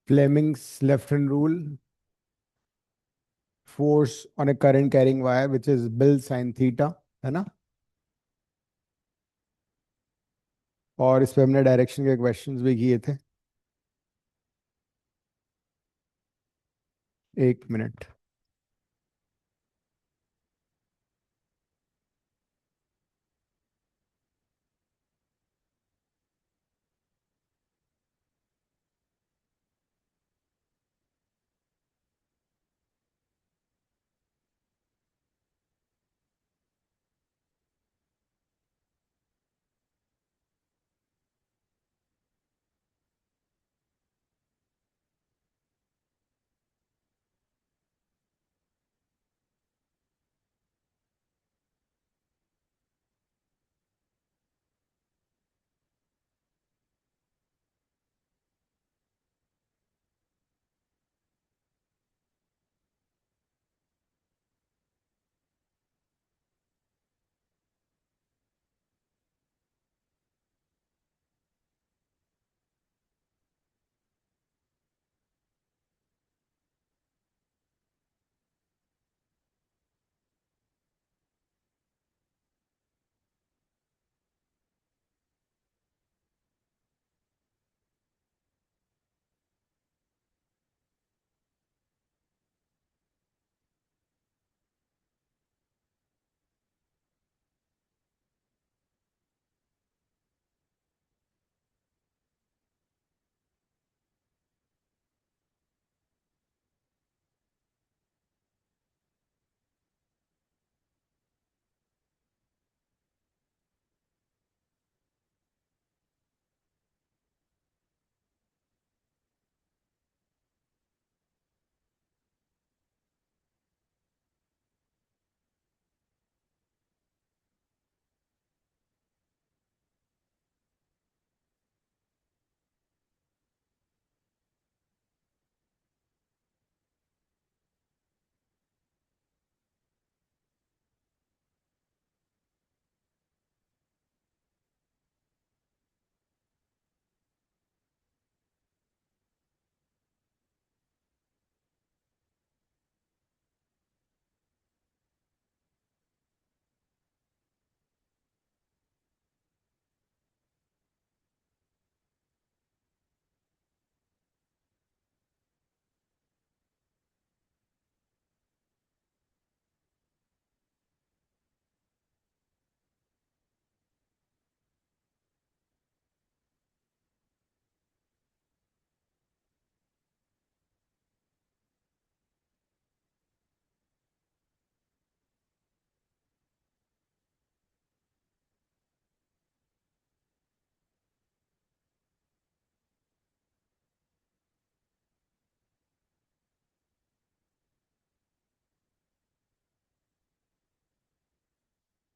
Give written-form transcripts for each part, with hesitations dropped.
Fleming's left hand rule, force on a current carrying wire, which is Bill sin theta, है ना? और इस पे हमने डायरेक्शन के क्वेश्चंस भी किए थे. 1 minute.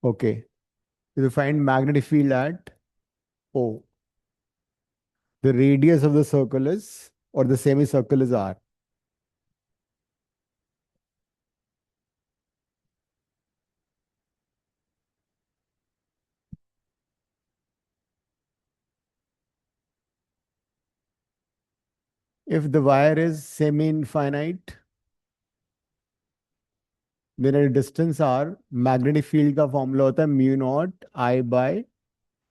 Okay. If you find magnetic field at O, the radius of the circle is, or the semicircle is R. If the wire is semi-infinite, then at a distance R, magnetic field का formula होता है mu naught I by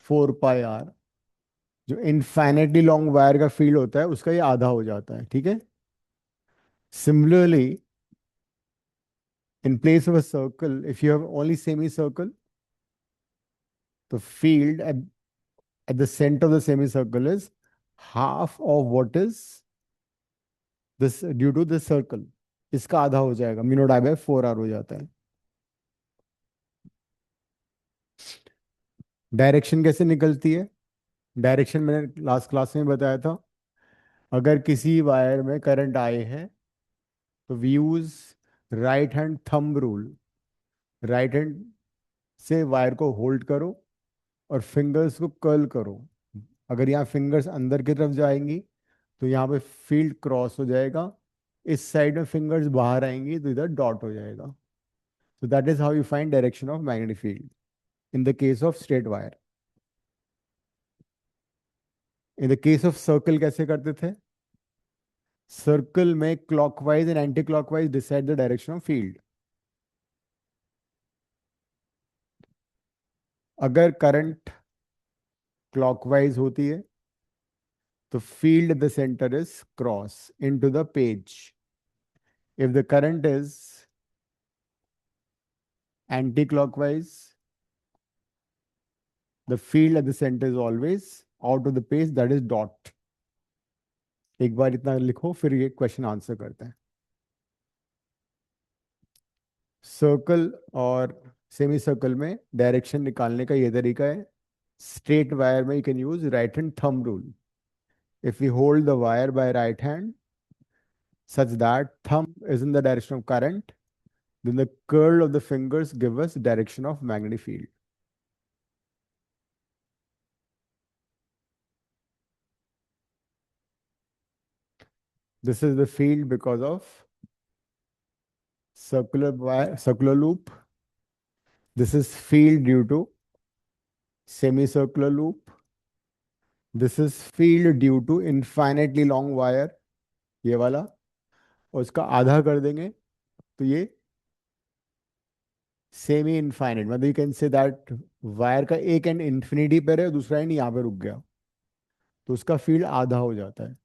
4 pi R. जो infinitely long wire का field होता है उसका ये आधा हो जाता है. ठीक है. Similarly, in place of a circle, if you have only semicircle, the field at the center of the semicircle is half of what is this due to the circle. इसका आधा हो जाएगा, mu naught I by 4 R हो जाता है. Direction कैसे निकलती है? डायरेक्शन मैंने लास्ट क्लास में बताया था. अगर किसी वायर में करंट आए है तो we use right hand thumb rule. Right hand से वायर को होल्ड करो और फिंगर्स को कर्ल करो. अगर यहाँ फिंगर्स अंदर की तरफ जाएंगी तो यहाँ पे फील्ड क्रॉस हो जाएगा. इस साइड में फिंगर्स बाहर आएंगी तो इधर डॉट हो जाएगा. So that is how you find direction of magnetic field in the case of straight wire. In the case of circle कैसे करते थे? सर्कल में clockwise and anti clockwise decide the direction of field. अगर current clockwise होती है तो field the centre is cross into the page. If the current is anti clockwise, the field at the centre is always out of the page, that is dot. एक बार इतना लिखो, फिर ये question answer करते हैं। सर्कल और semi circle में direction निकालने का ये तरीका है। स्ट्रेट वायर में you can use right hand thumb rule. If you hold the wire by right hand such that thumb is in the direction of current, then the curl of the fingers give us direction of magnetic field. This is the field because of circular wire, circular loop. This is field due to semicircular loop. This is field due to infinitely long wire, ये वाला। और इसका आधा कर देंगे तो ये semi infinite, मतलब you can say that wire का एक एंड इंफिनिटी पर है, दूसरा एंड यहाँ पे रुक गया, तो उसका फील्ड आधा हो जाता है।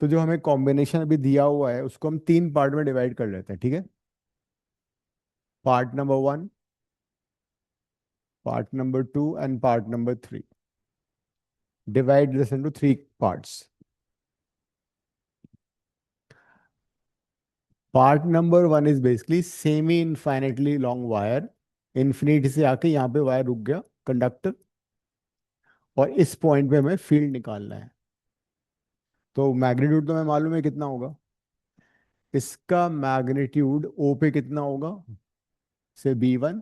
तो जो हमें कॉम्बिनेशन अभी दिया हुआ है उसको हम तीन पार्ट में डिवाइड कर लेते हैं, ठीक है। Part number 1, part number 2 and part number 3। Divide this into 3 parts. Part number 1 is basically semi infinitely long wire. Infinity से आके यहाँ पे वायर रुक गया, कंडक्टर, और इस पॉइंट पे हमें फील्ड निकालना है। तो मैग्नीट्यूड तो हमें मालूम है कितना होगा। इसका मैग्नीट्यूड ओ पे कितना होगा, से B1।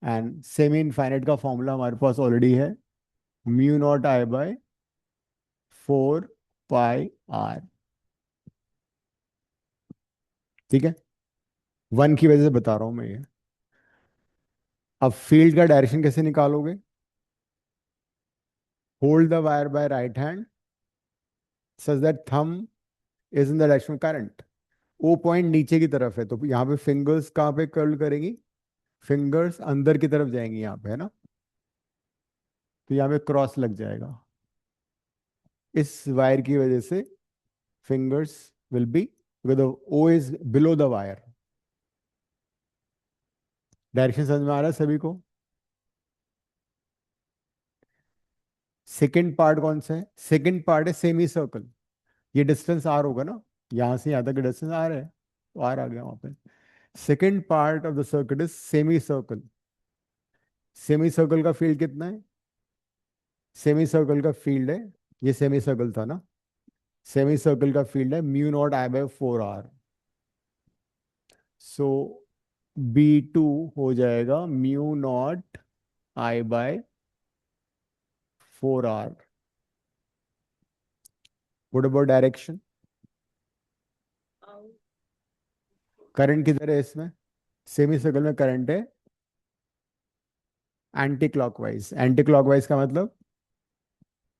एंड सेमी इनफाइनाइट का फॉर्मूला हमारे पास ऑलरेडी है, mu naught I by 4 pi r। ठीक है, 1 की वजह से बता रहा हूं मैं ये। अब फील्ड का डायरेक्शन कैसे निकालोगे। Hold the wire by right hand such that thumb is in the direction of current. O point नीचे की तरफ है, तो यहाँ पे फिंगर्स कहाँ पे कर्ल करेंगी, फिंगर्स अंदर की तरफ जाएंगी, यहाँ पे है ना, तो यहाँ पे क्रॉस लग जाएगा। इस वायर की वजह से fingers will be, because O is below the wire. Direction समझ में आ रहा है सभी को। सेकेंड पार्ट कौन सा है, सेकेंड पार्ट है सेमी सर्कल। ये डिस्टेंस आर होगा ना, यहाँ से यहाँ तक का डिस्टेंस आर है, तो आर आ गया वहां पे। Second part of the circuit is semi circle. Semi circle का फील्ड कितना है, सेमी सर्कल का फील्ड है, ये सेमी सर्कल था ना, सेमी सर्कल का फील्ड है mu naught I by 4r। So B2 हो जाएगा mu naught I by 4r। What about direction, current किधर है इसमें, सेमी सर्कल में करंट है एंटी क्लॉकवाइज। एंटी क्लॉकवाइज का मतलब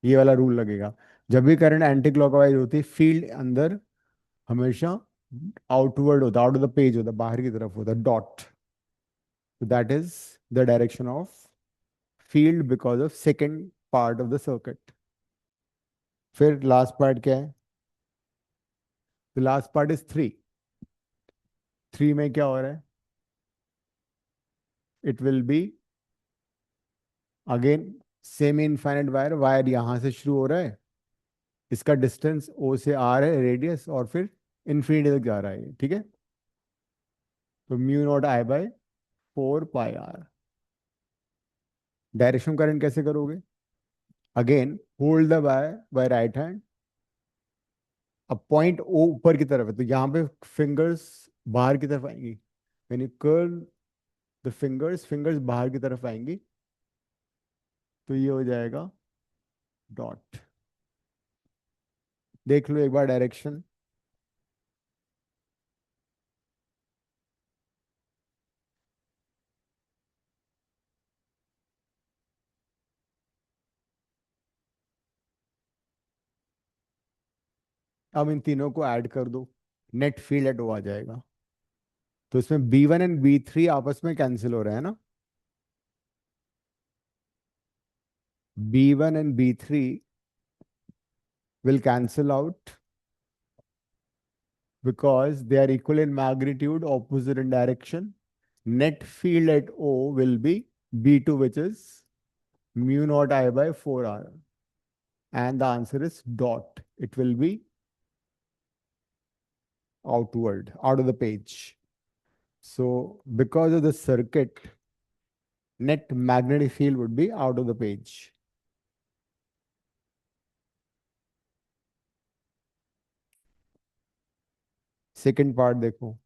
ये वाला रूल लगेगा, जब भी करंट एंटी क्लॉकवाइज होती है फील्ड अंदर हमेशा आउटवर्ड होता, आउट ऑफ द पेज होता, बाहर की तरफ होता, dot. That is the direction of field because of second part of the circuit. फिर लास्ट पार्ट क्या है, द लास्ट पार्ट इज 3। 3 में क्या हो रहा है, it will be again semi infinite wire. Wire यहां से शुरू हो रहा है, इसका डिस्टेंस ओ से आर है, रेडियस, और फिर इन्फिनिटी तक जा रहा है, ठीक है। तो mu naught I by 4 pi r। Direction current कैसे करोगे, again hold the wire by right hand. अब पॉइंट ओ ऊपर की तरफ है, तो यहाँ पे फिंगर्स बाहर की तरफ आएंगी। When you curl the fingers, fingers बाहर की तरफ आएंगी, तो ये हो जाएगा डॉट। देख लो एक बार डायरेक्शन। अब इन तीनों को ऐड कर दो, नेट फील्ड एट ओ आ जाएगा। तो इसमें B1 एंड B3 आपस में कैंसिल हो रहे हैं ना। B1 and B3 will cancel out because they are equal in magnitude, opposite in direction. Net field at O will be B2, which is mu naught I by 4R. And the answer is dot. It will be outward, out of the page. So because of the circuit, net magnetic field would be out of the page. Second part देखो।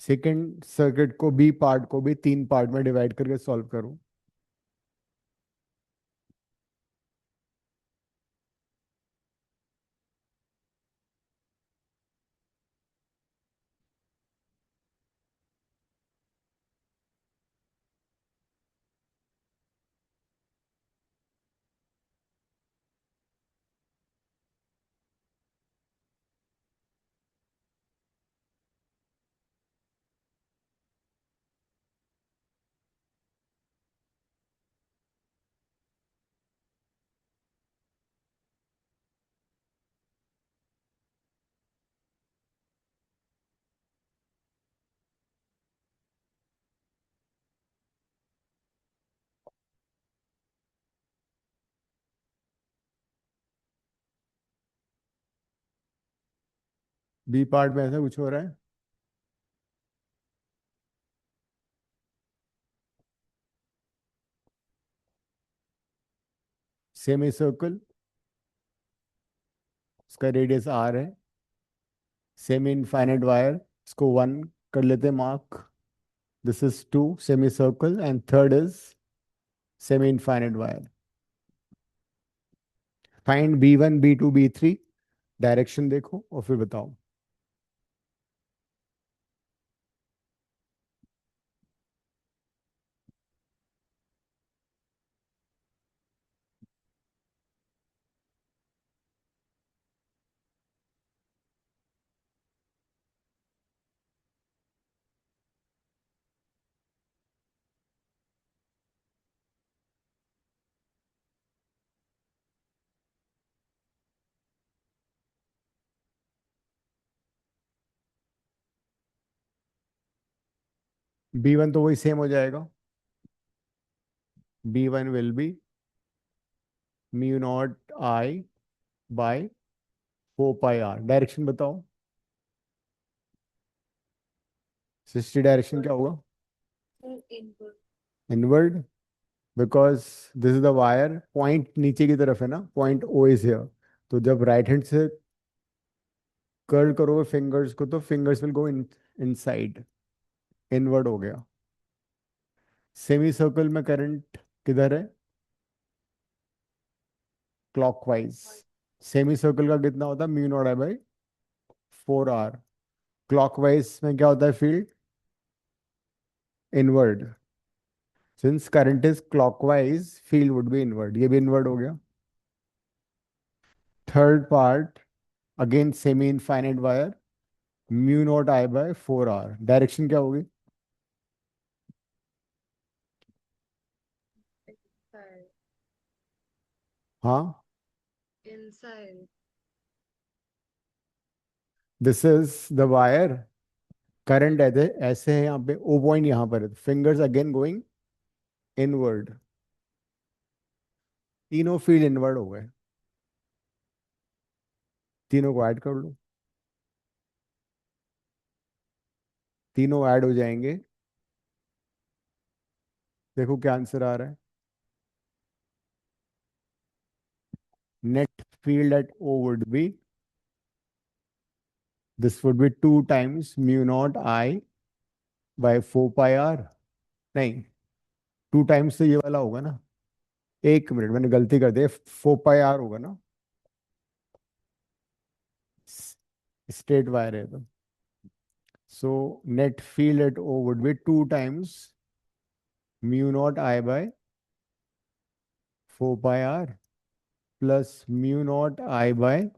Second circuit को B part को भी तीन part में divide करके solve करो। B part में ऐसा कुछ हो रहा है। सेमी सर्कल, उसका रेडियस आर है। सेमी इनफाइनाइट वायर, इसको 1 कर लेते हैं mark. This is 2 semi circle and third is semi infinite wire. Find B1 B2 B3। Direction देखो और फिर बताओ। B1 तो वही सेम हो जाएगा। B1 will be mu naught I by 4 pi R. Direction बताओ। 60 डायरेक्शन क्या होगा? Inward, because this is the wire, point नीचे की तरफ है ना, पॉइंट ओ इज हियर। तो जब राइट हैंड से कर्ल करोगे फिंगर्स को तो fingers will go inside, inward हो गया। सेमी सर्कल में करंट किधर है? क्लॉकवाइज। सेमी सर्कल का कितना होता है? Mu naught I by 4R। Clockwise में क्या होता है field? Inward. Since current is clockwise, field would be inward. ये भी इनवर्ड हो गया। Third part, again semi infinite wire, mu naught I by 4R। Direction क्या होगी? हाँ, this is the wire. Current ऐसे ऐसे है, यहाँ पे ओ पॉइंट यहाँ पर है, फिंगर्स अगेन गोइंग इनवर्ड। तीनों फील्ड इनवर्ड हो गए। तीनों को ऐड कर लो, तीनों ऐड हो जाएंगे। देखो क्या आंसर आ रहा है। net field at O would be, this would be 2 times mu naught I by 4 pi r. नहीं, 2 टाइम्स तो ये वाला होगा ना, एक मिनट मैंने गलती कर दी, 4 पाई आर होगा ना, स्ट्रेट वायर है तो। So net field at O would be 2 times mu naught I by 4 pi R plus mu naught I by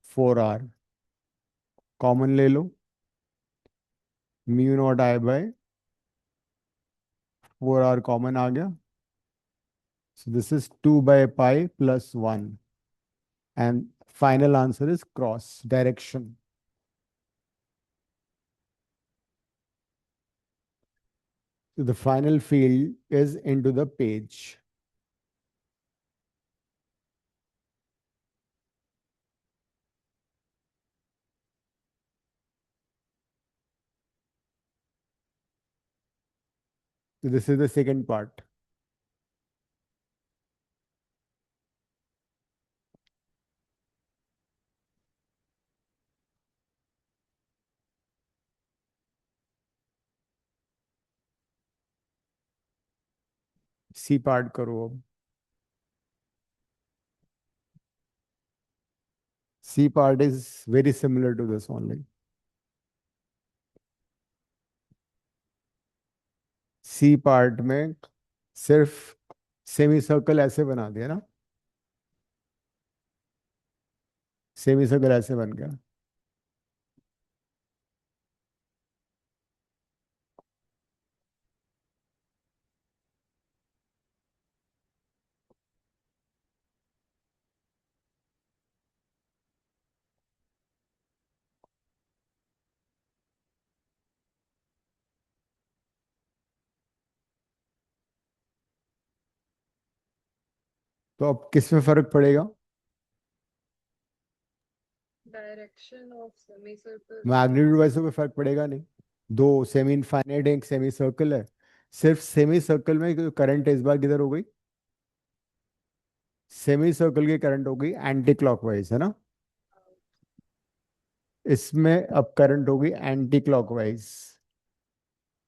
4 R. Common ले लो, mu naught I by 4 R common आ गया। So this is 2 by pi plus 1 and final answer is cross direction. The final field is into the page. So this is the second part. C part करो अब। C part is very similar to this only. C part में सिर्फ semi circle ऐसे बना दिया ना, semi circle ऐसे बन गया। तो अब किस में फर्क पड़ेगा? Direction of semi circle. Magnitude वैसे कोई फर्क पड़ेगा नहीं, दो सेमी इनफाइनाइट एक सेमी सर्कल है। सिर्फ सेमी सर्कल में करंट इस बार किधर हो गई, सेमी सर्कल की करंट हो गई एंटी क्लॉकवाइज है ना, इसमें अब करंट होगी एंटी क्लॉकवाइज।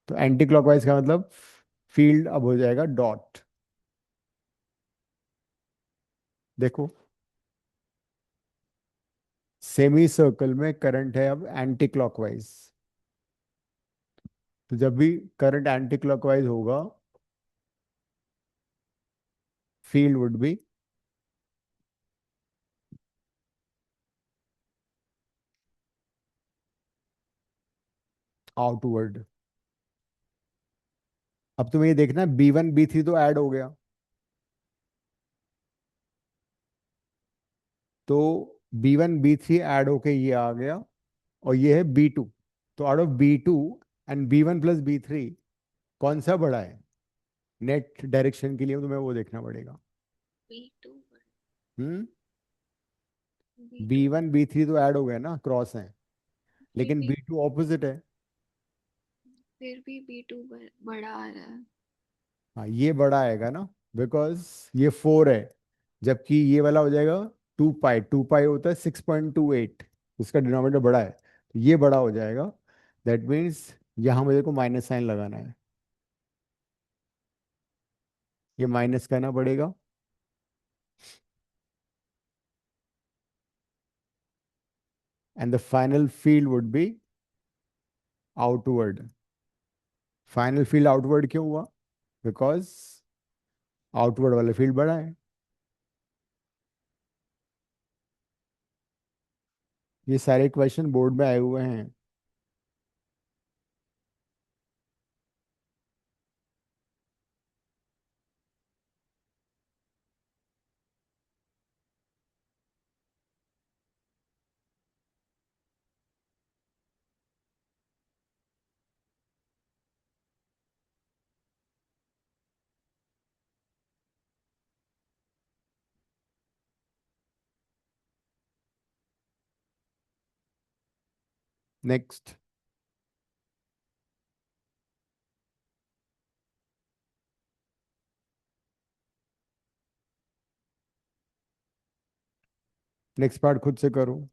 तो एंटी क्लॉकवाइज का मतलब फील्ड अब हो जाएगा डॉट। देखो, सेमी सर्कल में करंट है अब एंटी क्लॉकवाइज, तो जब भी करंट एंटी क्लॉकवाइज होगा फील्ड वुड बी आउटवर्ड। अब तुम्हें ये देखना है B1 B3 तो ऐड हो गया, तो B1 B3 ऐड होके ये आ गया, और ये है B2। तो out of B2 and B1 plus B3 कौन सा बड़ा है? नेट डायरेक्शन के लिए तुम्हें वो देखना पड़ेगा। B2 हम्म, B2 B1 B3 तो ऐड हो गया ना, क्रॉस है, फिर लेकिन भी B2 ऑपोजिट है। B2 बड़ा आ रहा है। हाँ ये बड़ा आएगा ना, बिकॉज ये 4 है, जबकि ये वाला हो जाएगा 2 पाई। 2 पाई होता है 6.28, उसका डिनोमिनेटर बड़ा है, तो ये बड़ा हो जाएगा। दैट मीन्स यहाँ मुझे को माइनस साइन लगाना है, ये माइनस करना पड़ेगा। And the final field would B outward. Final field outward क्यों हुआ? बिकॉज आउटवर्ड वाला फील्ड बड़ा है। ये सारे क्वेश्चन बोर्ड में आए हुए हैं। नेक्स्ट, नेक्स्ट पार्ट खुद से करो।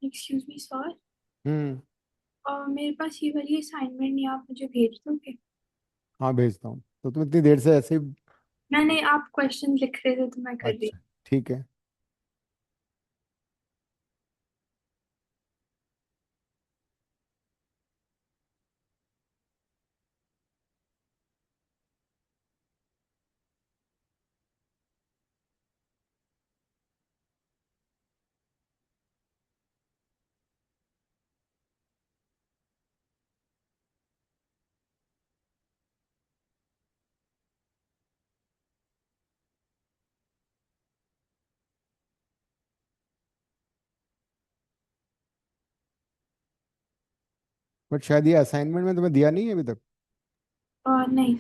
Excuse me sir. हम्म। मेरे पास ये वाली असाइनमेंट नहीं, आप मुझे भेज दोगे? हाँ भेजता हूँ, तो तुम इतनी देर से ऐसे ही। मैंने, आप क्वेश्चन लिख रहे थे तो मैं कर रही। अच्छा ठीक है। बट शायद ये असाइनमेंट में तुम्हें दिया नहीं है अभी तक। नहीं।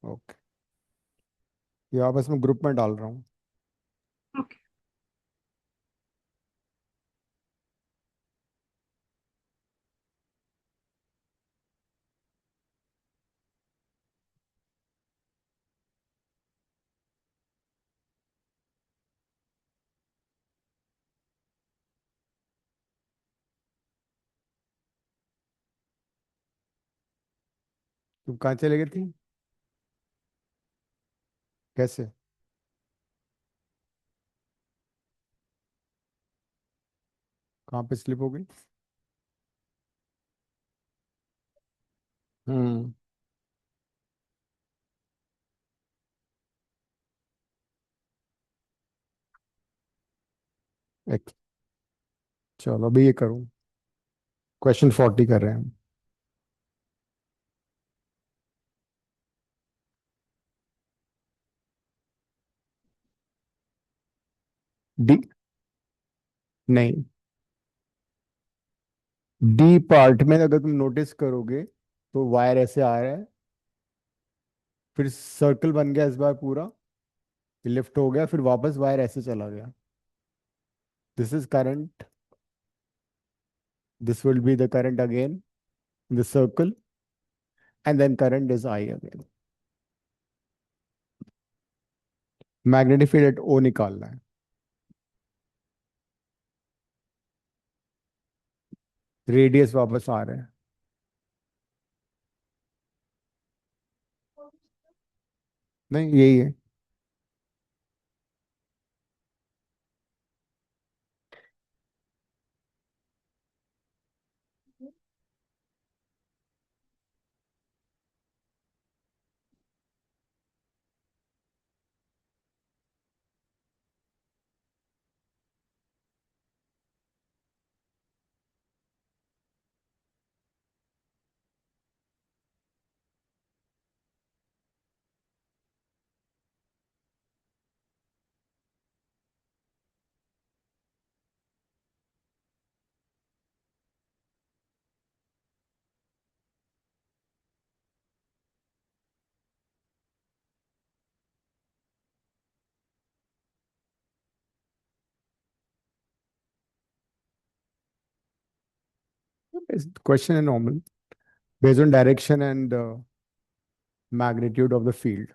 ओके, ये आपस में ग्रुप में डाल रहा हूँ। ओके। तुम कहाँ चले गई थी? कैसे? कहाँ पे स्लिप हो गई? हम्म। एक, चलो अभी ये करूँ। क्वेश्चन 40 कर रहे हैं हम। डी, नहीं, डी पार्ट में अगर तुम नोटिस करोगे तो वायर ऐसे आ रहा है, फिर सर्कल बन गया इस बार पूरा, लिफ्ट हो गया, फिर वापस वायर ऐसे चला गया। This is current, this will be the current again in the circle, and then current is I again। Magnetic field at O निकालना है। रेडियस वापस आ रहा है। नहीं यही है। क्वेश्चन है normal, based on direction and magnitude of the field.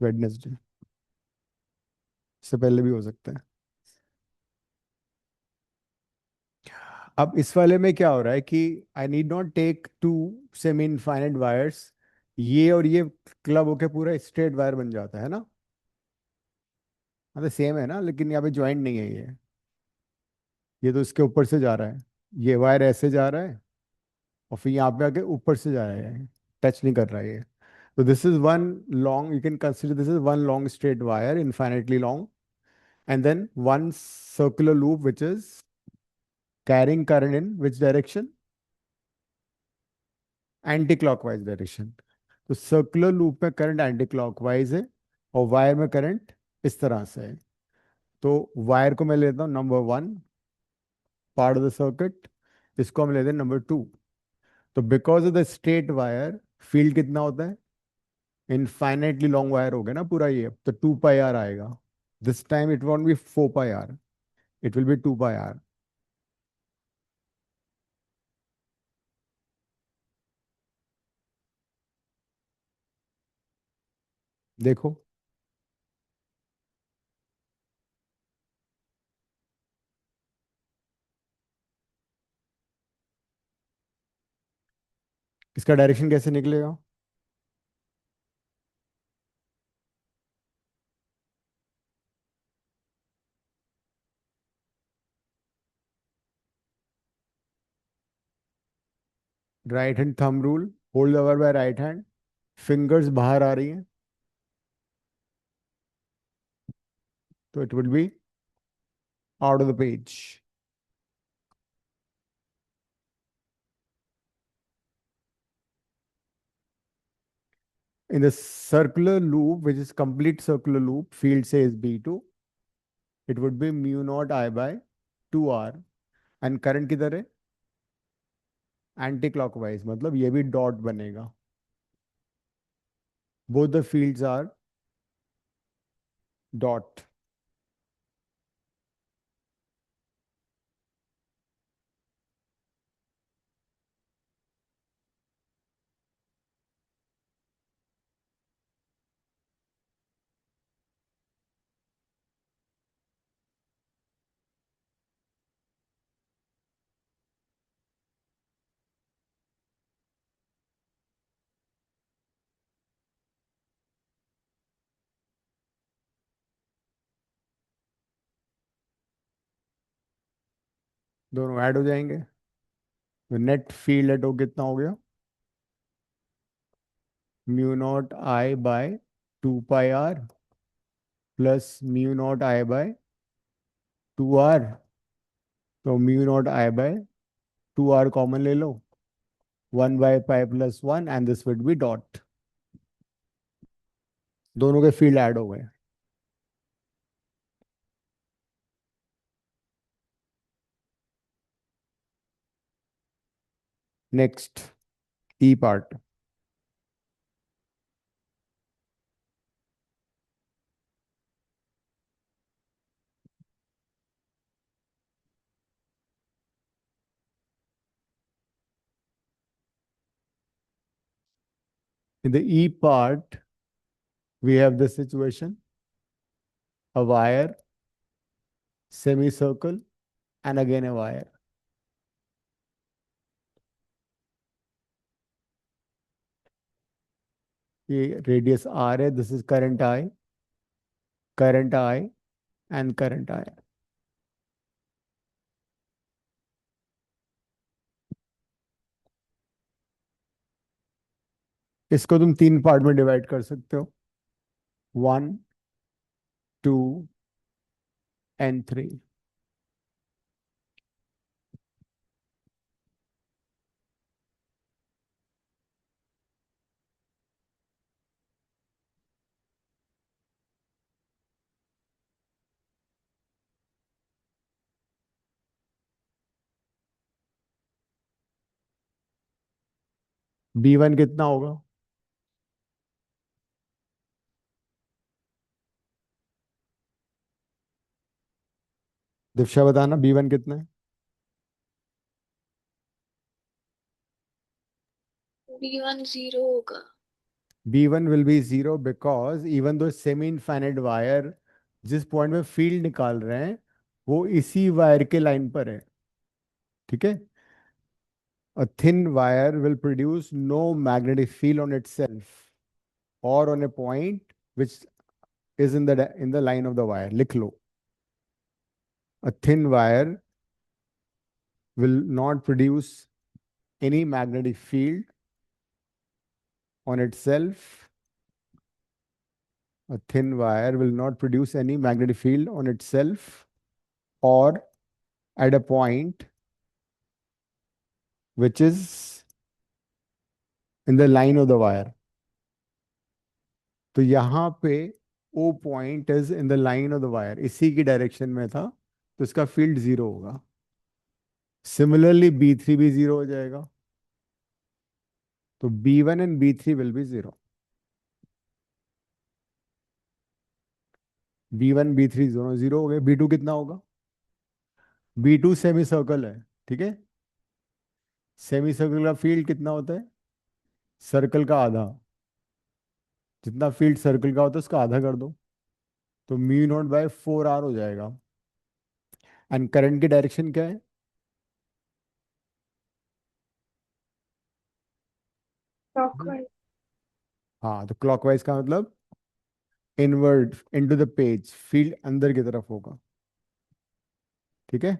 Wednesday, इससे पहले भी हो सकता है। अब इस वाले में क्या हो रहा है कि I need not take two semi infinite wires, ये और ये क्लब होके पूरा स्ट्रेट वायर बन जाता है ना। मतलब सेम है ना, लेकिन यहाँ पे ज्वाइंट नहीं है ये तो इसके ऊपर से जा रहा है, ये वायर ऐसे जा रहा है, और फिर यहाँ पे आके ऊपर से जा रहा है, टच नहीं कर रहा है ये। तो this is one long, you can consider this is one long straight wire, infinitely long, and then one circular loop which is carrying current in which direction? Anti clockwise direction. तो circular loop में current anti clockwise है, और wire में current इस तरह से है। तो वायर को मैं लेता हूँ number 1 part of the circuit, इसको हम लेते हैं नंबर 2। तो because of the straight wire field कितना होता है, इनफाइनाइटली लॉन्ग वायर हो गया ना पूरा ये, तो 2 पाई आर आएगा। This time it won't be 4 pi R, it will be 2 pi R. देखो, इसका डायरेक्शन कैसे निकलेगा। Right hand thumb rule, hold the wire by right hand, fingers बाहर आ रही हैं, तो it will be out of the page. In the circular loop, which is complete circular loop, field says B2, it would be mu naught I by 2R, and current किधर है, anti clockwise, मतलब ये भी dot बनेगा। Both the fields R dot. दोनों add हो जाएंगे, तो नेट फील्ड एट ओ कितना हो गया, mu naught I by 2 pi R plus mu naught I by 2R। तो mu naught I by 2R common ले लो, 1/π+1, and this would be dot. दोनों के फील्ड ऐड हो गए। Next, E part. In the E part, we have this situation: a wire, semicircle, and again a wire. ये radius R है, this is current I, and current I. इसको तुम 3 part में divide कर सकते हो, 1, 2 and 3। B1 कितना होगा, दिव्या बताना, B1 कितना है। B1 0 होगा। B1 will be 0 because even though semi infinite wire, जिस पॉइंट में फील्ड निकाल रहे हैं वो इसी वायर के लाइन पर है, ठीक है। A thin wire will produce no magnetic field on itself or on a point which is in the line of the wire. लिख लो, a thin wire will not produce any magnetic field on itself. A thin wire will not produce any magnetic field on itself or at a point which is in the line of the wire. तो यहाँ पे O point is in the line of the wire, इसी की direction में था, तो इसका field zero होगा। सिमिलरली बी थ्री भी जीरो हो जाएगा, तो B one and B three will be zero. B one B three दोनों जीरो हो गए। बी टू कितना होगा? बी टू सेमी सर्कल है, ठीक है। सेमी सर्कल का फील्ड कितना होता है? सर्कल का आधा। जितना फील्ड सर्कल का होता है उसका आधा कर दो, तो mu naught by four R हो जाएगा। एंड करंट की डायरेक्शन क्या है? क्लॉकवाइज। हाँ, तो क्लॉकवाइज का मतलब inward into the page, field अंदर की तरफ होगा, ठीक है।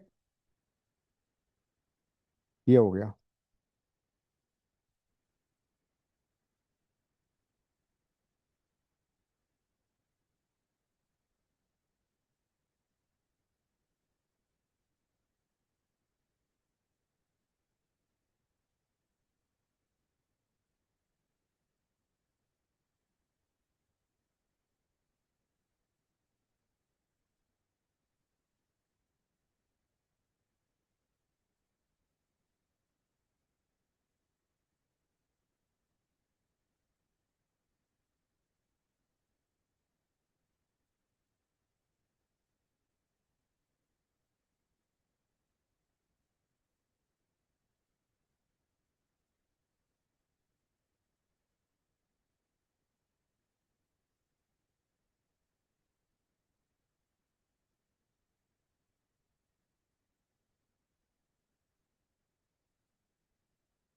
ये हो गया।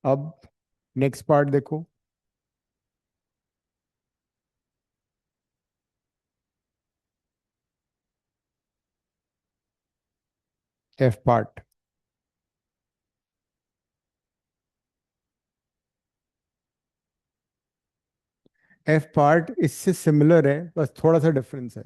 अब नेक्स्ट पार्ट देखो। F part. एफ पार्ट इससे सिमिलर है, बस थोड़ा सा डिफरेंस है।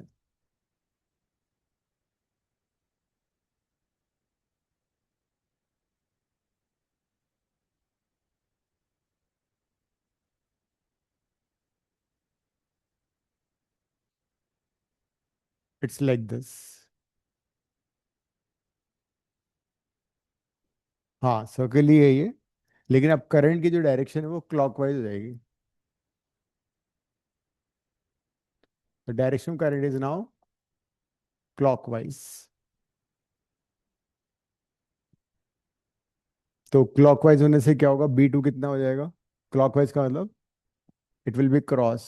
It's like this. हाँ, सर्कल ही है ये, लेकिन अब करंट की जो डायरेक्शन है वो क्लॉकवाइज हो जाएगी। The direction current is now clockwise. तो क्लॉकवाइज होने से क्या होगा? बी टू कितना हो जाएगा? क्लॉकवाइज का मतलब it will be cross.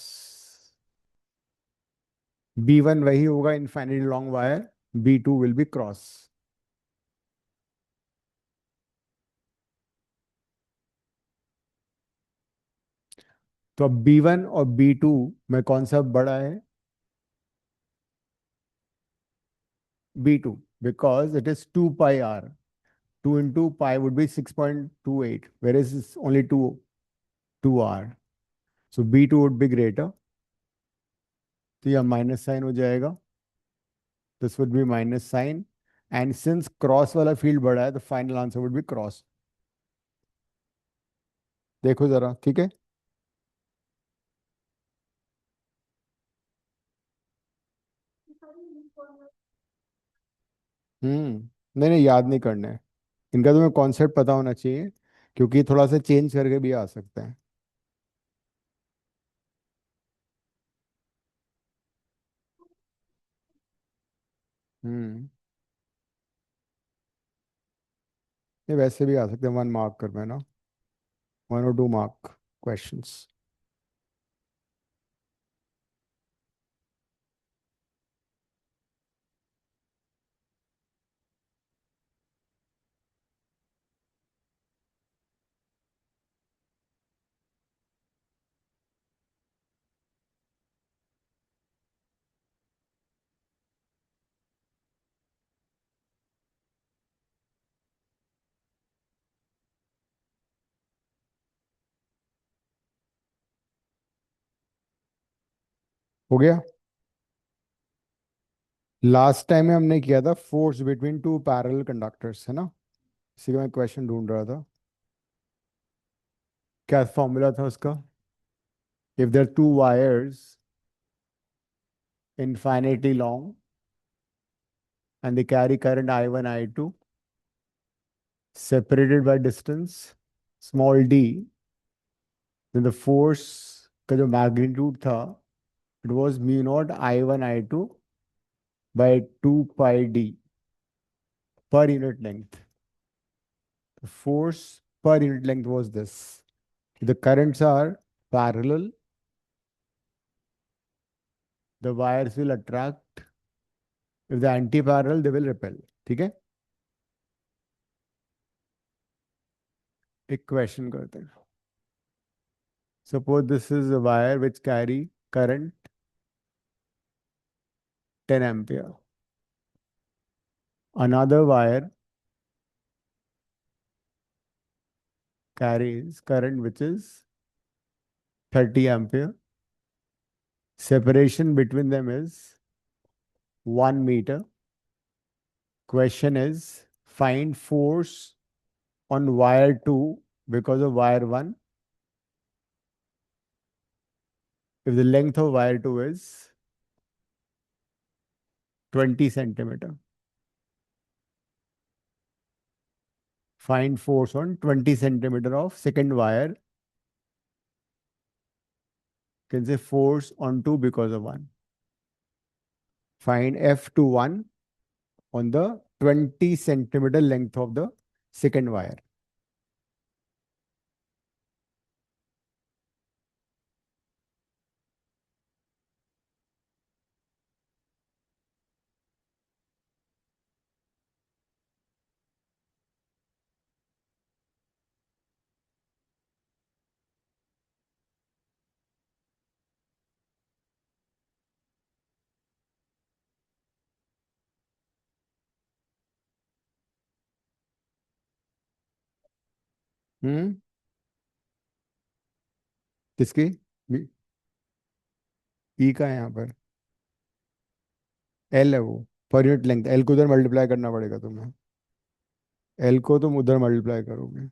B one वही होगा, infinitely long wire. B two will be cross. तो अब बी वन और बी टू में कौन सा बड़ा है? B two, because it is two pi R. Two into pi would be 6.28, where is only two R. So B two would be greater, तो यह माइनस साइन हो जाएगा। This would be minus sign, and since cross वाला field बड़ा है तो final answer would be cross. देखो जरा, ठीक है। नहीं नहीं, याद नहीं करना है। इनका तुम्हें कॉन्सेप्ट पता होना चाहिए, क्योंकि थोड़ा सा चेंज करके भी आ सकता है। हम्म। ये वैसे भी आ सकते हैं 1 मार्क कर में ना, 1 और 2 मार्क क्वेश्चंस। हो गया। लास्ट टाइम में हमने किया था force between two parallel conductors, है ना। इसी का मैं क्वेश्चन ढूंढ रहा था। क्या फॉर्मूला था उसका? If there to wires infinitely long, and they carry current I1, I2, separated by distance small d, then the force का जो magnitude था, it was mu naught I1, I2 by 2 pi d per unit length. The force per unit length was this. The currents are parallel, the wires will attract. If the anti-parallel, they will repel. ठीक है? एक question करते हैं. Suppose this is a wire which carry current 10 ampere. Another wire carries current which is 30 ampere. Separation between them is 1 meter. Question is find force on wire 2 because of wire 1 if the length of wire 2 is 20 centimeter. Find force on 20 centimeter of second wire. Can say force on 2 because of 1. Find F21 on the 20 centimeter length of the second wire. हम्म. किसकी? ई का है यहाँ पर. L है वो. Per unit length L को उधर multiply करना पड़ेगा तुम्हें. एल को तुम उधर मल्टीप्लाई करोगे.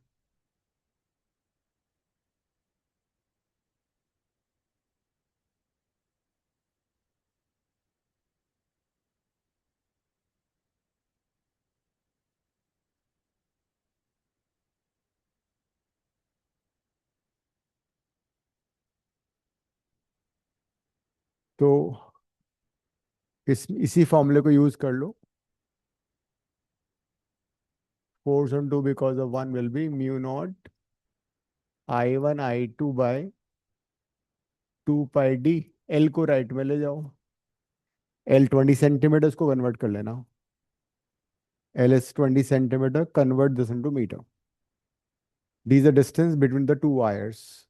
तो इसी फॉर्मूले को यूज कर लो. Force on two because of one will be mu naught I1, I2 by 2 pi D. L को राइट में ले जाओ. एल 20 सेंटीमीटर को कन्वर्ट कर लेना. L is 20 centimetre. Convert this into metre. D is the distance between the two wires.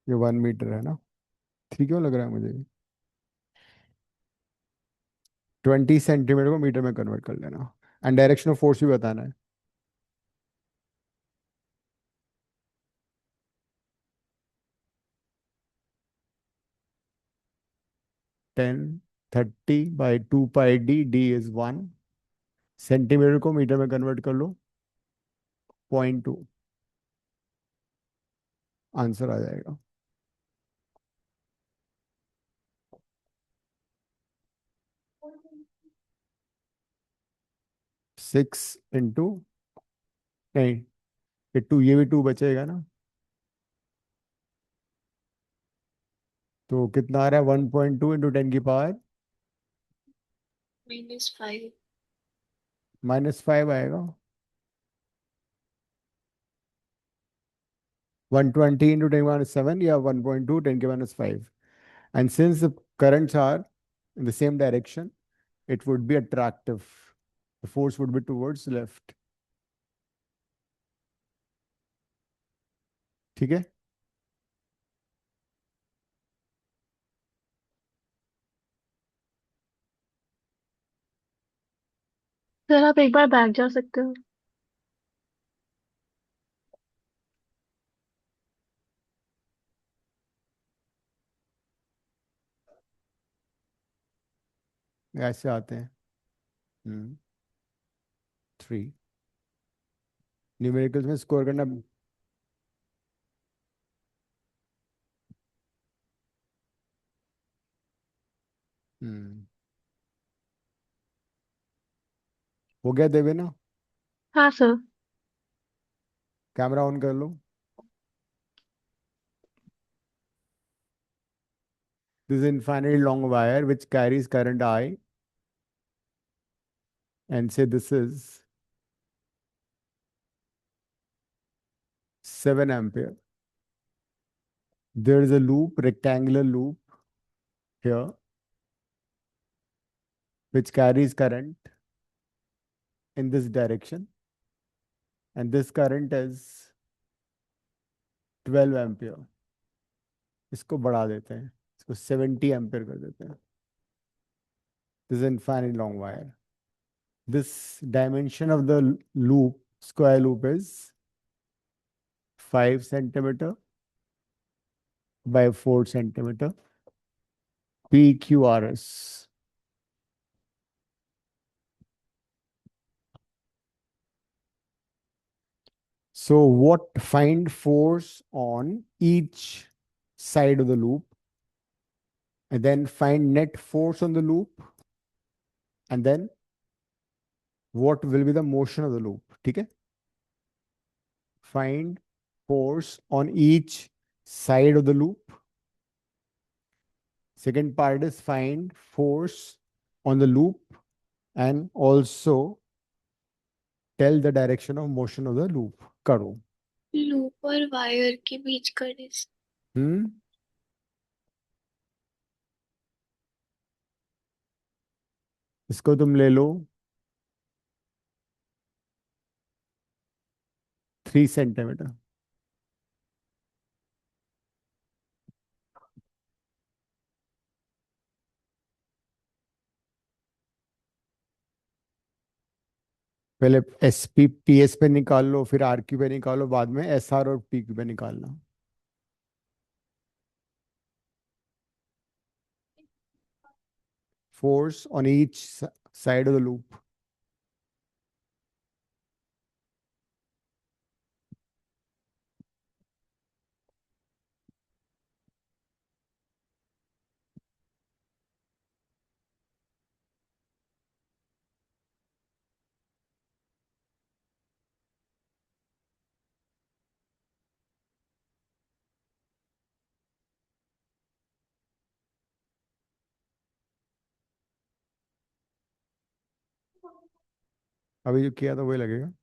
ये 1 metre है ना. ठीक क्यों लग रहा है मुझे? 20 सेंटीमीटर को मीटर में कन्वर्ट कर लेना. एंड डायरेक्शन ऑफ फोर्स भी बताना है. 10, 30 by 2 pi D. D is 1. Centimetre को मीटर में कन्वर्ट कर लो. 0.2 आंसर आ जाएगा. 6 इंटू, नहीं, ये 2, ये भी 2 बचेगा ना. तो कितना आ रहा है? 1.2 इंटू 10 की पावर -5। -5 आएगा. 120 इंटू 10 की -7 या 1.2 10 की -5. And since the currents are in the same direction, it would be attractive. The force would be towards left. ठीक है. सर आप एक बार बैक जा सकते हो? ऐसे आते हैं। 3 न्यूमेरिकल्स में स्कोर करना। हम्म हो गया देवे ना? हाँ सर। कैमरा ऑन कर लो। This infinitely long wire which carries current I, and say this is 7 ampere. There is a loop, rectangular loop here, which carries current in this direction, and this current is 12 ampere. इसको बढ़ा देते हैं, इसको 70 ampere कर देते हैं. This is infinitely long wire. This dimension of the loop, square loop, is 5 centimeter by 4 centimeter. PQRS. So what, find force on each side of the loop, and then find net force on the loop, and then what will be the motion of the loop. ठीक है? Find force on each side of the loop. Second part is find force on the loop and also tell the direction of motion of the loop. करो. Loop और wire के बीच का distance. हम्म इसको तुम ले लो 3 centimetre. पहले एस पी पी एस पे निकाल लो, फिर आर क्यू पे निकालो, बाद में एस आर और पी क्यू पे निकालना. Force on each side of the loop. अभी जो किया था वही लगेगा.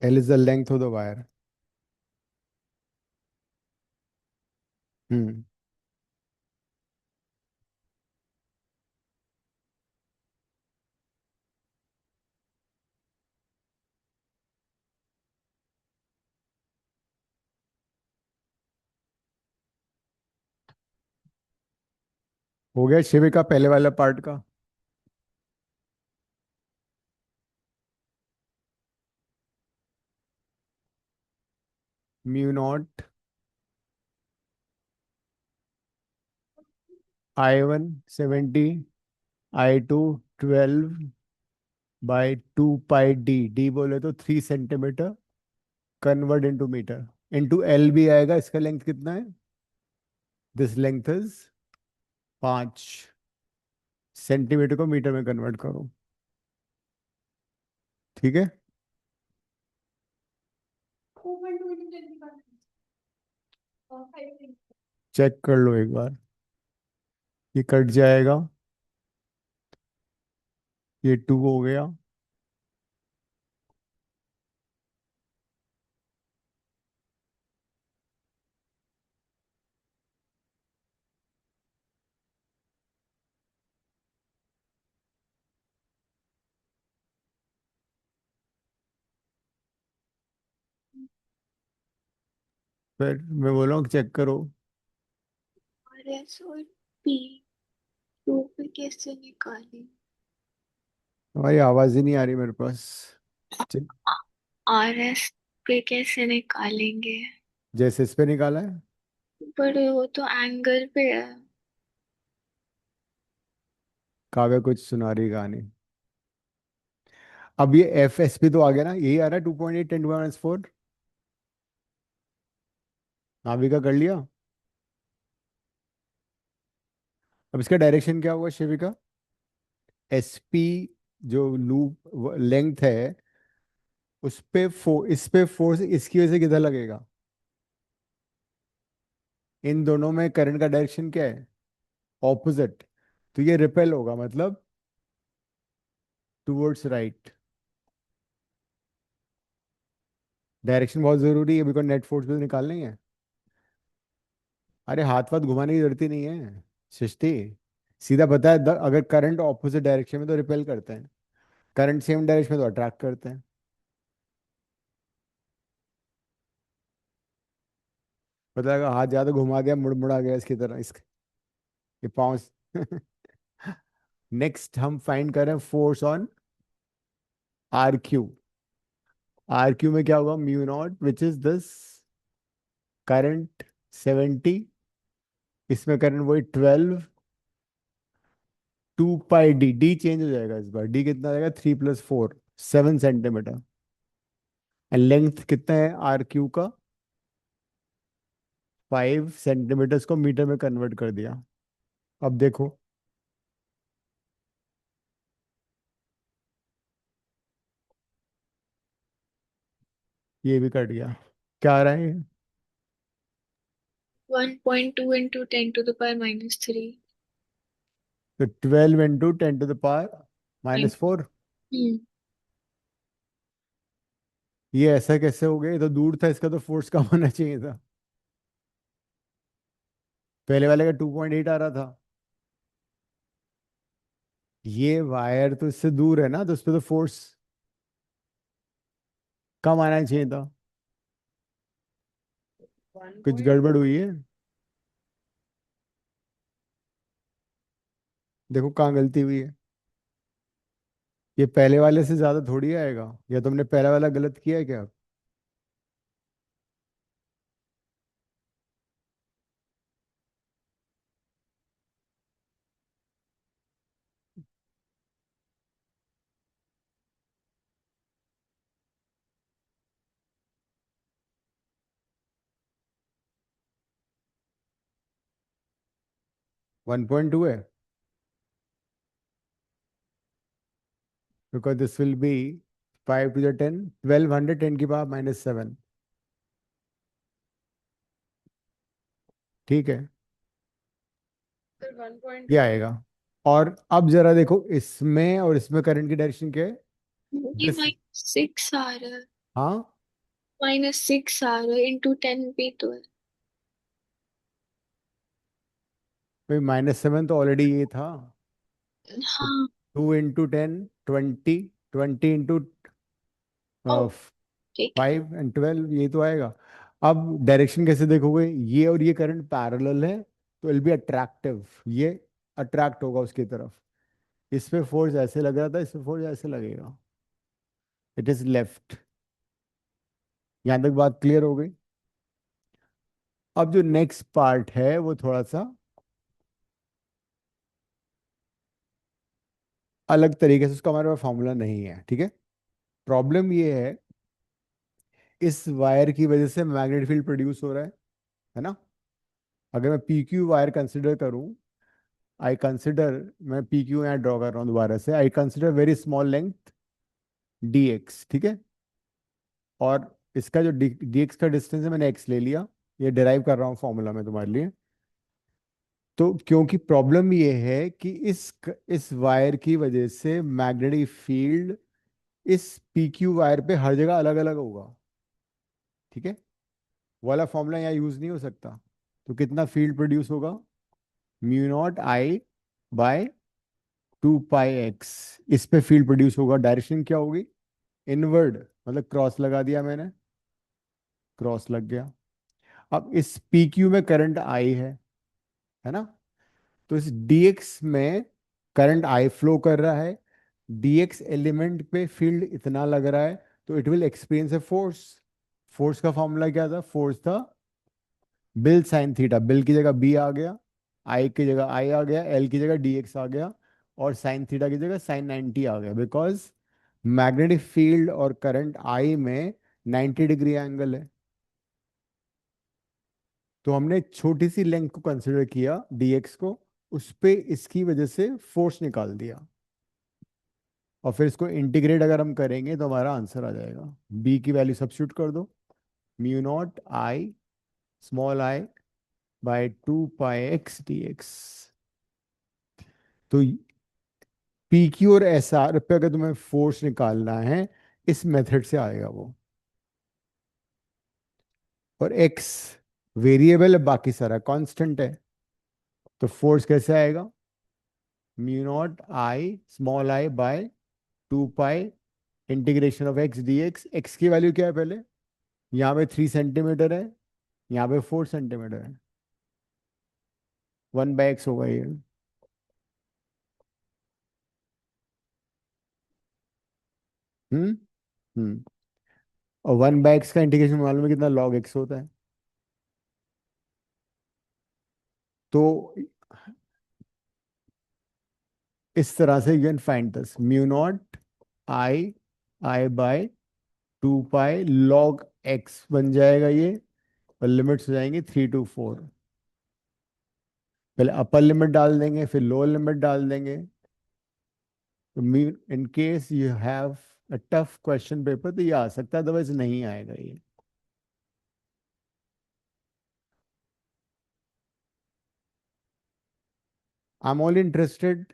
L is the length of the wire. हम्म हो गया शिविका पहले वाला पार्ट का. Mu 0 I1 70, I2 12 by 2 pi D बोले तो 3 centimetre. Convert into metre. Into L भी आएगा. इसका लेंथ कितना है? दिस लेंथ इज 5 सेंटीमीटर को मीटर में कन्वर्ट करो. ठीक है? चेक कर लो एक बार. ये कट जाएगा. ये 2 हो गया। फिर मैं बोल रहा हूँ चेक करो। और एस और पी टू पे कैसे निकालें? तुम्हारी आवाज ही नहीं आ रही मेरे पास। चेक। आर एस पे कैसे निकालेंगे? जैसे इस पे निकाला है। पर वो तो एंगल पे है। काव्य कुछ सुना रही कहानी। अब ये एफ एस पी तो आ गया ना, यही आ रहा है 2.8 10⁻⁴। नाभिका कर लिया। अब इसका डायरेक्शन क्या होगा शिविका? एस पी जो लूप लेंथ है, उस पे इस पे फोर्स इसकी वजह से किधर लगेगा? इन दोनों में करंट का डायरेक्शन क्या है? ऑपोजिट। तो ये रिपेल होगा, मतलब टुवर्ड्स राइट। डायरेक्शन बहुत जरूरी है, बिकॉज नेट फोर्स भी तो निकालनी है। अरे हाथ वाथ घुमाने की जरूरत ही नहीं है सृष्टि। सीधा पता है, अगर करंट ऑपोजिट डायरेक्शन में तो रिपेल करते हैं, करंट सेम डायरेक्शन में तो अट्रैक्ट करते हैं। पता है, हाथ ज्यादा घुमा दिया, मुड़ मुड़ा गया इसकी तरह, इसके ये पाँव। नेक्स्ट हम फाइंड करें force on R Q. R Q में क्या होगा? Mu naught which is this current 70, इसमें करंट वही 12, 2 पाई डी चेंज हो जाएगा, इस बार डी कितना आ जाएगा? 3 + 4, 7 सेंटीमीटर। एंड लेंथ कितना है आर क्यू का? 5 सेंटीमीटर को मीटर में कन्वर्ट कर दिया। अब देखो, ये भी कट गया। क्या आ रहा है ये? 1.2 इंटू 10⁻⁻³ तो 12 × 10⁻⁻⁴। हम्म। ये ऐसा कैसे हो गया? ये तो दूर था, इसका तो फोर्स कम होना चाहिए था। पहले वाले का 2.8 आ रहा था। ये वायर तो इससे दूर है ना, तो उस पर तो फोर्स कम आना चाहिए था। कुछ गड़बड़ हुई है। देखो कहाँ गलती हुई है। ये पहले वाले से ज्यादा थोड़ी आएगा, या तुमने पहला वाला गलत किया है क्या? 1.2 है, बिकॉज दिस विल बी 5 × 10, 1200 10⁻⁻⁷। ठीक है, फिर ये 1.2 आएगा। और अब जरा देखो, इसमें और इसमें करंट की डायरेक्शन क्या है? ये दिस। -6 आ रहा है। हाँ, -6 आ रहा है, इंटू 10 भी तो है। भाई -7 तो ऑलरेडी ये था। हाँ। 2 × 10 20, 20 × ओ, ठीक है। 5 and 12, ये तो आएगा। अब डायरेक्शन कैसे देखोगे? ये और ये करंट पैरेलल है, तो विल बी अट्रैक्टिव। ये अट्रैक्ट होगा उसकी तरफ। इस पे फोर्स ऐसे लग रहा था, इस पे फोर्स ऐसे लगेगा। It is left. यहां तक बात क्लियर हो गई? अब जो नेक्स्ट पार्ट है वो थोड़ा सा अलग तरीके से, उसका हमारे पास फॉर्मूला नहीं है, ठीक है। प्रॉब्लम ये है, इस वायर की वजह से मैग्नेटिक फील्ड प्रोड्यूस हो रहा है ना? अगर मैं पी क्यू वायर कंसिडर करूं, आई कंसिडर, मैं पी क्यू यहाँ ड्रॉ कर रहा हूँ दोबारा से, I consider very small length D x, ठीक है। और इसका जो डी एक्स का डिस्टेंस है, मैंने एक्स ले लिया। ये डिराइव कर रहा हूँ फॉर्मूला में तुम्हारे लिए। तो क्योंकि प्रॉब्लम ये है कि इस वायर की वजह से मैग्नेटिक फील्ड इस PQ वायर पे हर जगह अलग अलग होगा। ठीक है, वो वाला फॉर्मूला यहाँ यूज नहीं हो सकता। तो कितना फील्ड प्रोड्यूस होगा? Mu naught I by 2 pi x. इस पे फील्ड प्रोड्यूस होगा। डायरेक्शन क्या होगी? इनवर्ड, मतलब क्रॉस लगा दिया मैंने, क्रॉस लग गया। अब इस PQ में करंट आई है ना? तो इस DX में करंट आई फ्लो कर रहा है। DX एलिमेंट पे फील्ड इतना लग रहा है, तो it will experience a force. Force का फॉर्मूला क्या था? फोर्स था बिल साइन थीटा। बिल की जगह बी आ गया, आई की जगह आई आ गया, एल की जगह DX आ गया, और साइन थीटा की जगह साइन 90 आ गया, बिकॉज मैग्नेटिक फील्ड और करंट आई में 90 डिग्री एंगल है। तो हमने छोटी सी लेंथ को कंसिडर किया, DX को, उस पे इसकी वजह से फोर्स निकाल दिया, और फिर इसको इंटीग्रेट अगर हम करेंगे तो हमारा आंसर आ जाएगा। बी की वैल्यू सब्स्टिट्यूट कर दो, mu naught I small I by 2 pi X DX। तो PQ और SR पे अगर तुम्हें फोर्स निकालना है, इस मेथड से आएगा वो। और X वेरिएबल है, बाकी सारा कांस्टेंट है। तो फोर्स कैसे आएगा? Mu naught I small I by 2 pi integration of x dx। x की वैल्यू क्या है पहले? यहाँ पे 3 सेंटीमीटर है, यहाँ पे 4 सेंटीमीटर है। 1/x होगा ये। हम्म हम्म और 1/x का इंटीग्रेशन मालूम है कितना? log x होता है। तो इस तरह से you can find this, mu naught I I by 2 pi log x बन जाएगा ये। और लिमिट्स हो जाएंगी 3 to 4। पहले अपर लिमिट डाल देंगे, फिर लोअर लिमिट डाल देंगे। तो इन case you have a tough question paper तो ये आ सकता है, अदरवाइज नहीं आएगा ये। आई एम ओनली इंटरेस्टेड,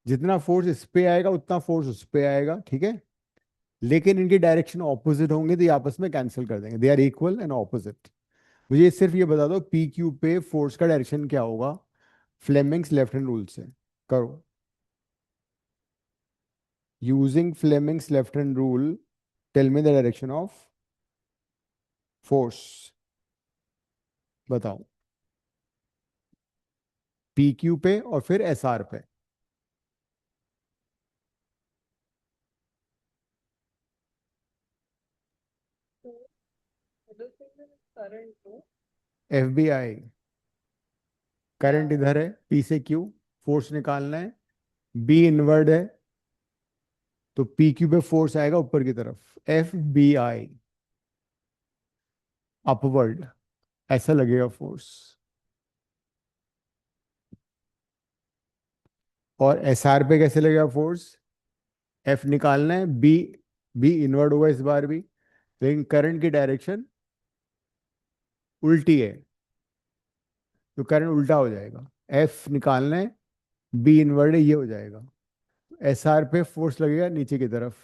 जितना फोर्स इस पे आएगा उतना फोर्स उस पे आएगा, ठीक है? लेकिन इनकी डायरेक्शन ऑपोजिट होंगे तो ये आपस में कैंसिल कर देंगे, they are equal and opposite. मुझे सिर्फ ये बता दो, PQ पे फोर्स का डायरेक्शन क्या होगा फ्लेमिंग्स लेफ्ट हैंड रूल से? करो। Using Fleming's left hand rule, tell me the direction of force. बताओ। PQ पे और फिर SR पे। FBI, करंट इधर है, P से Q, फोर्स निकालना है। B इनवर्ड है, तो PQ पे फोर्स आएगा ऊपर की तरफ, FBI अपवर्ड, ऐसा लगेगा फोर्स। और SR पे कैसे लगेगा फोर्स? F निकालना है, B इनवर्ड होगा इस बार भी, लेकिन करंट की डायरेक्शन उल्टी है, तो करंट उल्टा हो जाएगा। F निकालना है, B इनवर्ड है, ये हो जाएगा। SR पे फोर्स लगेगा नीचे की तरफ।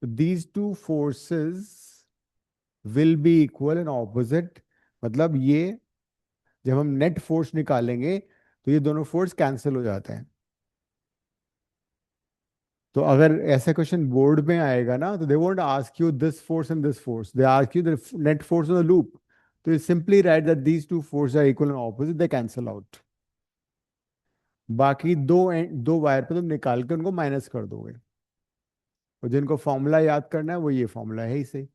तो these two forces will be equal and opposite. मतलब ये, जब हम नेट फोर्स निकालेंगे तो ये दोनों फोर्स कैंसिल हो जाते हैं। तो अगर ऐसा क्वेश्चन बोर्ड में आएगा ना, तो they won't ask you this force and this force, they ask you the net force on the loop. तो you simply write that these two force are equal and opposite, they cancel out. बाकी दो wire पे तुम निकाल के उनको minus कर दोगे। और जिनको फॉर्मूला याद करना है वो ये फॉर्मूला है इसे,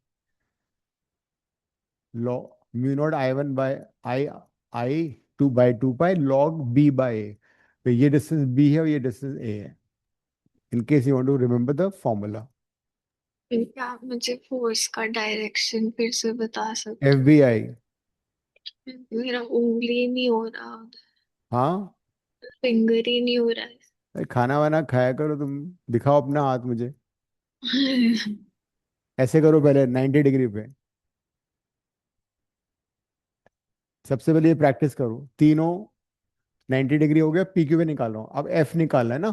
law mu naught I I 2/2 pi log B/A। तो ये डिस्टेंस B है और ये डिस्टेंस A है, in case you want to remember the formula. क्या आप मुझे फोर्स का डायरेक्शन फिर से बता सकते हो? FBI। मेरा उंगली नहीं हो रहा, हाँ, फिंगर ही नहीं हो रहा अरे खाना वाना खाया करो तुम, दिखाओ अपना हाथ मुझे। है। ऐसे करो पहले 90 डिग्री पे। सबसे पहले ये प्रैक्टिस करो, तीनों 90 डिग्री हो गया, पी क्यू भी निकाल रहा हूँ, अब एफ निकालना है ना।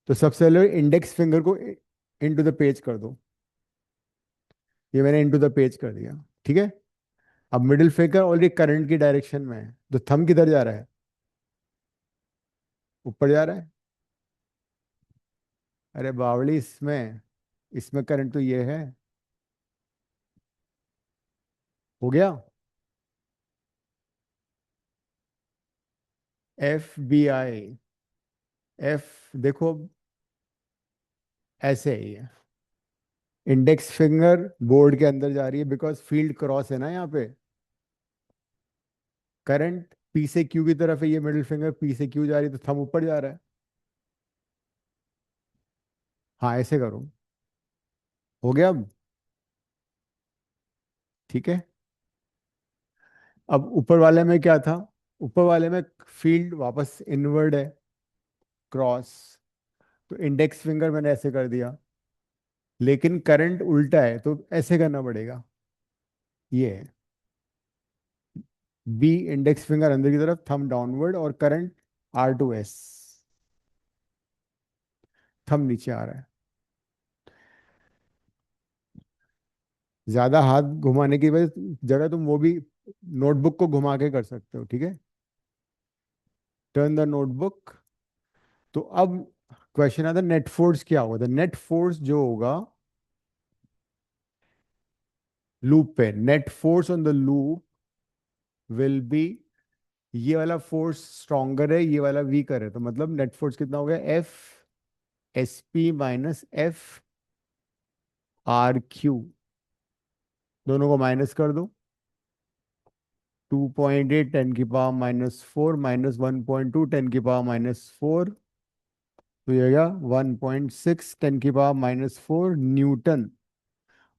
तो सबसे पहले इंडेक्स फिंगर को इनटू द पेज कर दो। ये मैंने इनटू द पेज कर दिया, ठीक है। अब मिडिल फिंगर ऑलरेडी करंट की डायरेक्शन में है, तो थंब किधर जा रहा है? ऊपर जा रहा है। अरे बावली, इसमें इसमें करंट तो ये है। हो गया। एफ बी आई, एफ देखो ऐसे ही है। इंडेक्स फिंगर बोर्ड के अंदर जा रही है बिकॉज फील्ड क्रॉस है ना यहाँ पे। करंट पी से क्यू की तरफ है, ये मिडिल फिंगर पी से क्यू जा रही है, तो थंब ऊपर जा रहा है। हाँ ऐसे करो। हो गया अब? ठीक है। अब ऊपर वाले में क्या था? ऊपर वाले में फील्ड वापस इनवर्ड है, क्रॉस। तो इंडेक्स फिंगर मैंने ऐसे कर दिया, लेकिन करंट उल्टा है तो ऐसे करना पड़ेगा। ये है बी, इंडेक्स फिंगर अंदर की तरफ, थंब डाउनवर्ड, और करंट R2S, थंब नीचे आ रहा है। ज्यादा हाथ घुमाने की वजह जगह तुम वो भी नोटबुक को घुमा के कर सकते हो, ठीक है। Turn the notebook. तो अब क्वेश्चन आता है नेट फोर्स क्या होगा। द नेट फोर्स जो होगा लूप पे, net force on the loop will be, ये वाला फोर्स स्ट्रॉन्गर है, ये वाला वीकर है, तो मतलब नेट फोर्स कितना हो गया? F S P minus F R Q. दोनों को माइनस कर दो। 2.8 10⁻⁻⁴ माइनस 1.2 10⁻⁻⁴, तो ये गया 1.6 10⁻⁻⁴ न्यूटन।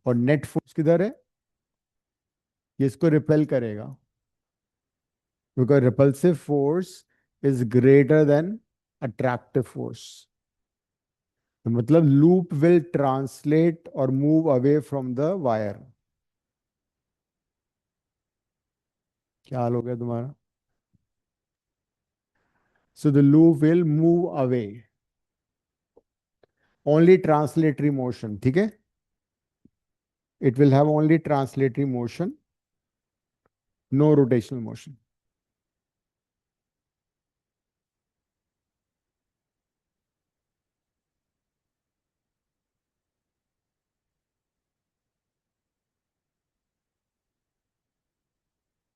और नेट फोर्स किधर है? ये इसको रिपेल करेगा, because repulsive force is greater than attractive force. मतलब लूप विल ट्रांसलेट और move away from the wire. क्या हाल हो गया तुम्हारा? So the loop will move away, only translatory motion, ठीक है। It will have only translatory motion, no rotational motion.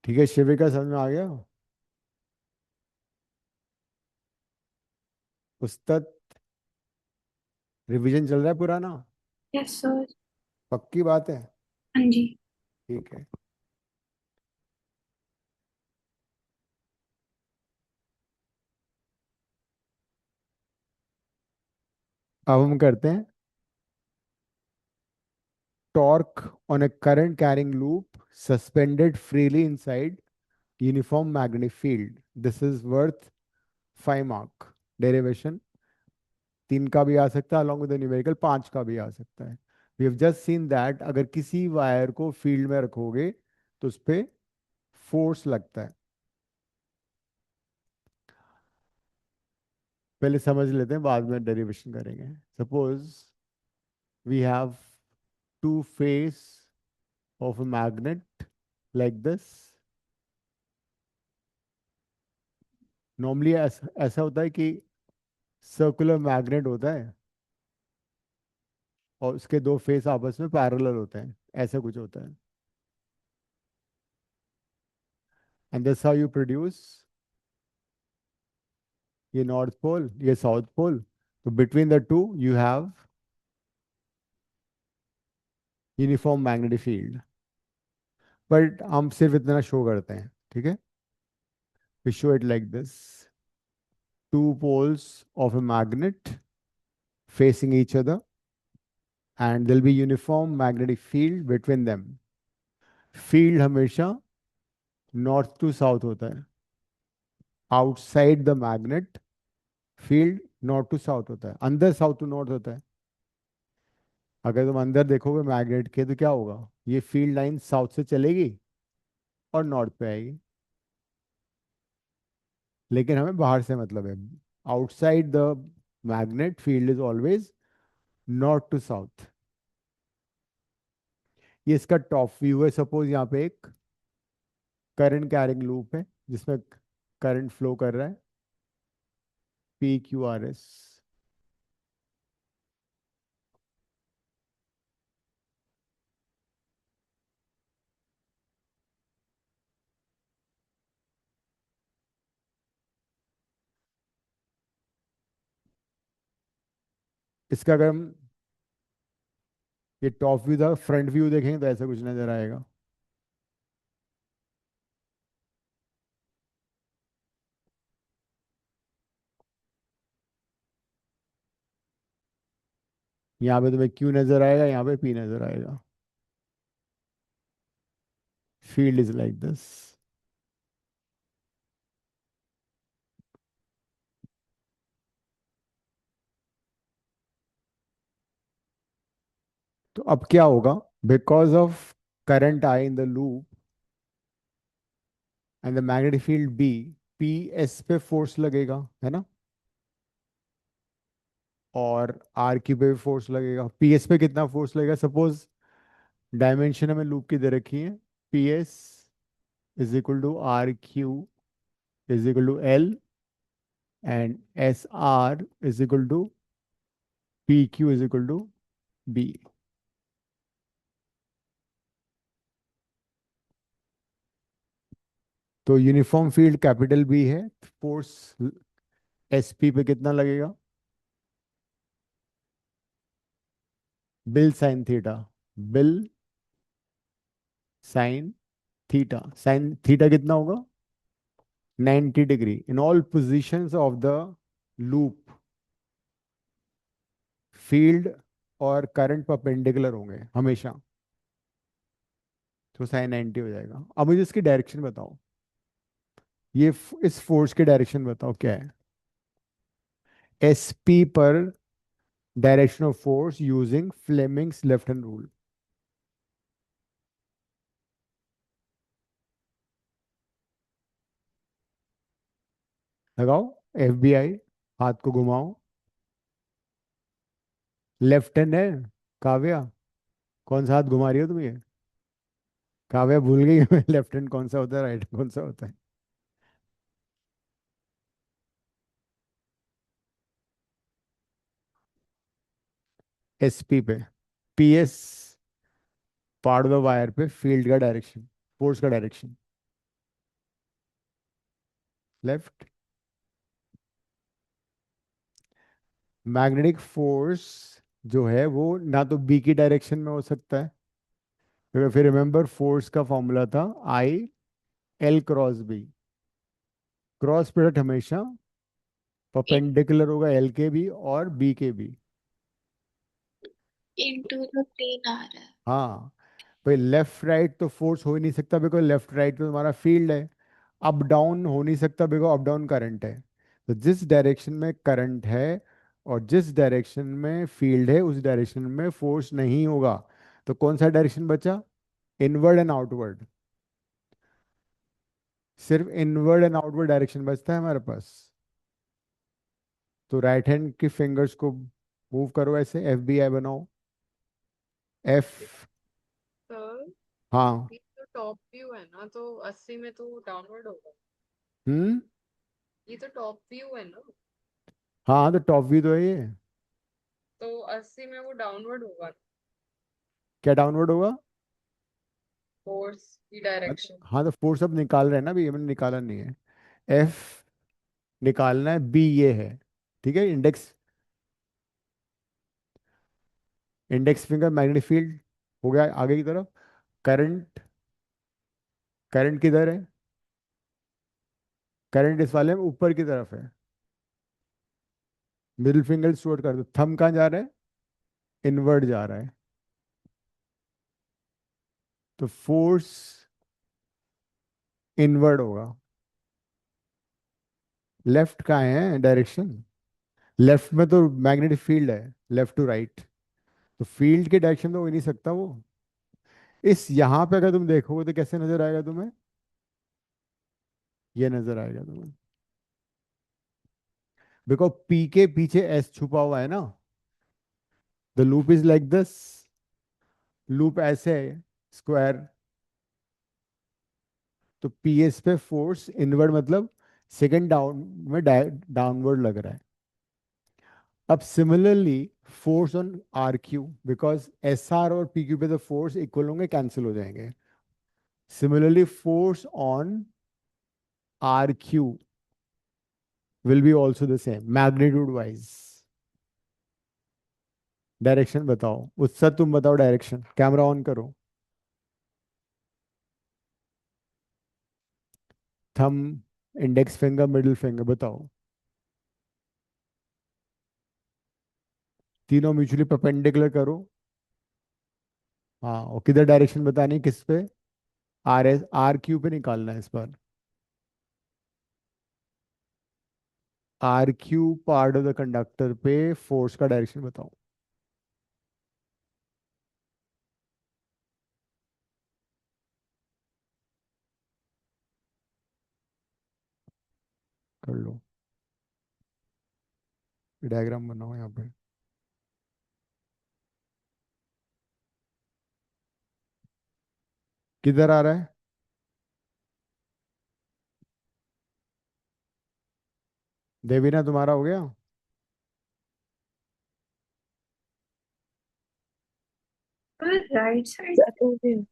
ठीक है, शिविका समझ में आ गया? पुस्तक रिवीजन चल रहा है पुराना? Yes sir. पक्की बात है? हाँ जी। ठीक है। अब हम करते हैं torque on A current carrying loop suspended freely inside uniform magnetic field. This is worth 5 mark. Derivation 3 का भी आ सकता है, अलॉन्ग विद न्यूमेरिकल 5 का भी आ सकता है। We have just seen that अगर किसी वायर को फील्ड में रखोगे तो उस पे फोर्स लगता है। पहले समझ लेते हैं, बाद में डेरिवेशन करेंगे। Suppose we have to face of a magnet like this. Normally ऐसा होता है कि सर्कुलर मैग्नेट होता है और उसके दो फेस आपस में पैरेलल होते हैं, ऐसा कुछ होता है। And this how you produce, ये नॉर्थ पोल, ये साउथ पोल, तो between the two you have uniform magnetic field. But हम सिर्फ इतना शो करते हैं, ठीक है। We show it like this, two poles of a magnet facing each other and there'll be uniform magnetic field between them. Field हमेशा north to south होता है, outside the magnet field north to south होता है, अंदर south to north होता है। अगर तुम अंदर देखोगे मैग्नेट के तो क्या होगा? ये फील्ड लाइन साउथ से चलेगी और नॉर्थ पे आएगी। लेकिन हमें बाहर से मतलब है। Outside the magnet field is always north to south. ये इसका टॉप व्यू है। सपोज यहाँ पे एक करंट कैरिंग लूप है जिसमें करंट फ्लो कर रहा है, PQRS। इसका अगर हम ये टॉप व्यू था, फ्रंट व्यू देखेंगे तो ऐसा कुछ नजर आएगा। यहाँ पे तुम्हें Q नजर आएगा, यहाँ पे P नजर आएगा। Field is like this. तो अब क्या होगा? Because of current I in the loop and the magnetic field B, P S पे फोर्स लगेगा, है ना? और आर क्यू पे भी फोर्स लगेगा। पी एस पे कितना फोर्स लगेगा? सपोज डायमेंशन हमें लूप की दे रखी है, P S is equal to R Q is equal to L, and S R is equal to P Q is equal to B. तो यूनिफॉर्म फील्ड कैपिटल बी है, force S P पे कितना लगेगा? BIL sine theta. BIL sine theta. Sine theta कितना होगा? 90 degree. In all positions of the loop field और current perpendicular होंगे हमेशा, तो साइन 90 हो जाएगा। अब मुझे इसकी डायरेक्शन बताओ। इस फोर्स की डायरेक्शन बताओ क्या है? एस पी पर direction of force using Fleming's left hand rule. लगाओ। FBI, हाथ को घुमाओ। लेफ्ट हैंड है काव्या। कौन सा हाथ घुमा रही हो तुम ये? काव्या भूल गई लेफ्ट हैंड कौन सा होता है, राइट कौन सा होता है? SP पे PS part of the wire पे फील्ड का डायरेक्शन, फोर्स का डायरेक्शन लेफ्ट। मैग्नेटिक फोर्स जो है वो ना तो बी की डायरेक्शन में हो सकता है, तो फिर रिमेंबर फोर्स का फॉर्मूला था I L cross B। Cross product हमेशा परपेंडिकुलर होगा L के भी और B के भी। इनटू द प्लेन आ रहा है। हाँ, भाई लेफ्ट राइट तो फोर्स हो ही नहीं सकता बिकॉज लेफ्ट राइट तो तुम्हारा फील्ड है। अप डाउन हो नहीं सकता बिकॉज अप डाउन करंट है। तो जिस डायरेक्शन में करंट है और जिस डायरेक्शन में फील्ड है उस डायरेक्शन में फोर्स नहीं होगा। तो कौन सा डायरेक्शन बचा? Inward and outward. सिर्फ इनवर्ड एंड आउटवर्ड डायरेक्शन बचता है हमारे पास। तो राइट हैंड की फिंगर्स को मूव करो, ऐसे FBI बनाओ। F। सर, हाँ। ये तो टॉप व्यू है ना, तो 80 में तो डाउनवर्ड होगा। हम्म। ये तो टॉप व्यू है ना, हाँ तो टॉप व्यू तो है ये। तो 80 में वो डाउनवर्ड होगा। क्या डाउनवर्ड होगा? फोर्स की डायरेक्शन। हाँ तो फोर्स अब निकाल रहे हैं ना, अभी हमने निकाला नहीं है। F निकालना है, B ये है। ठीक है। Index index finger magnetic field हो गया आगे की तरफ। करंट करंट किधर है? करंट इस वाले में ऊपर की तरफ है। मिडिल फिंगर शोट कर दो। थंब कहाँ जा रहा है? इनवर्ड जा रहा है। तो फोर्स इनवर्ड होगा। लेफ्ट कहाँ है डायरेक्शन? लेफ्ट में तो मैग्नेटिक फील्ड है, लेफ्ट टू राइट। तो फील्ड के डायरेक्शन तो हो ही नहीं सकता वो। इस यहाँ पे अगर तुम देखोगे तो कैसे नजर आएगा तुम्हें? ये नजर आएगा तुम्हें। बिकॉज पी के पीछे एस छुपा हुआ है ना, the loop is like this, loop ऐसे है स्क्वायर, तो पी एस पे फोर्स इनवर्ड मतलब सेकेंड डाउन में डाउनवर्ड लग रहा है। अब similarly force on R Q, because S R और पी क्यू पे तो फोर्स इक्वल होंगे, कैंसिल हो जाएंगे। Similarly force on R Q will be also the same magnitude wise. Direction बताओ उत्सव, तुम बताओ डायरेक्शन, कैमरा ऑन करो। थम, इंडेक्स फिंगर, मिडिल फिंगर, बताओ। तीनों म्यूचुअली परपेंडिकुलर करो। हाँ, और किधर डायरेक्शन बतानी है, किस पे? आर एस आर क्यू पे निकालना है इस बार। R Q part of the conductor पे फोर्स का डायरेक्शन बताओ। कर लो, डायग्राम बनाओ यहाँ पे। किधर आ रहा है? देवीना तुम्हारा हो गया? राइट साइड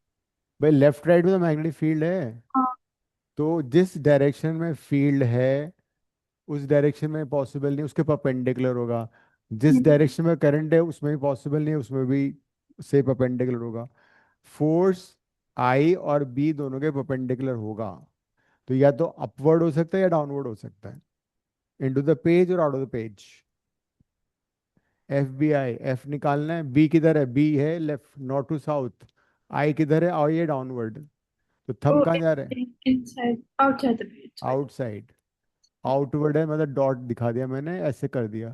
भाई लेफ्ट राइट में तो मैग्नेटिक फील्ड है, तो जिस डायरेक्शन में फील्ड है उस डायरेक्शन में पॉसिबल नहीं उसके परपेंडिकुलर होगा, जिस डायरेक्शन में करंट है उसमें भी पॉसिबल नहीं है उसमें भी से परपेंडिकुलर होगा। फोर्स आई और बी दोनों के परपेंडिकुलर होगा, तो या तो अपवर्ड हो सकता है या डाउनवर्ड हो सकता है, इनटू द पेज और out of the page. F B I, F निकालना है, बी किधर है? बी है left, north to south. I किधर है? आई है डाउनवर्ड। तो थंब कहाँ जा रहे हैं? inside outside the page sorry outside. Outward है मतलब डॉट दिखा दिया मैंने, ऐसे कर दिया।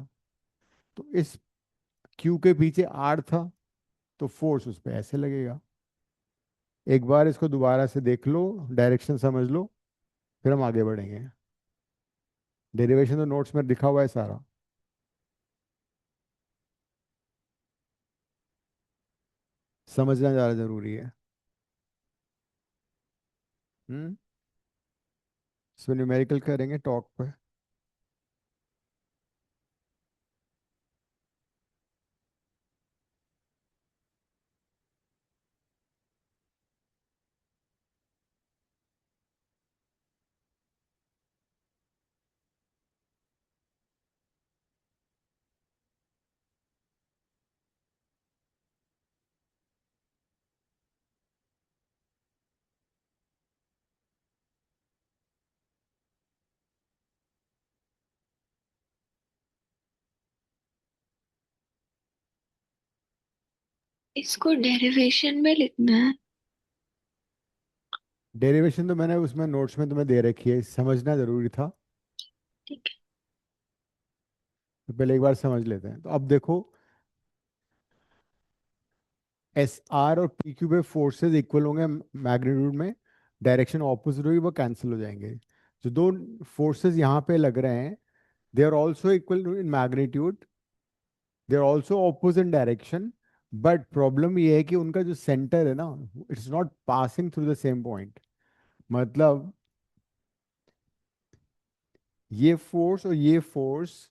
तो इस क्यू के पीछे आर था, तो फोर्स उस पर ऐसे लगेगा। एक बार इसको दोबारा से देख लो, डायरेक्शन समझ लो, फिर हम आगे बढ़ेंगे। डेरिवेशन तो नोट्स में लिखा हुआ है सारा। समझना ज़्यादा जरूरी है। हम्म, इसमें न्यूमेरिकल करेंगे टॉक पे। इसको डेरिवेशन में लिखना है। डेरिवेशन तो मैंने उसमें नोट्स में तुम्हें दे रखी है, समझना जरूरी था। ठीक तो पहले एक बार समझ लेते हैं। तो अब देखो, एस आर और पी क्यू पे फोर्सेस इक्वल होंगे मैग्नीट्यूड में, डायरेक्शन ऑपोजिट होगी, वो कैंसिल हो जाएंगे। जो दो फोर्सेस यहाँ पे लग रहे हैं, they are also equal in magnitude, they are also opposite in direction, but problem ये है कि उनका जो सेंटर है ना, it's not passing through the same point. मतलब ये फोर्स और ये force,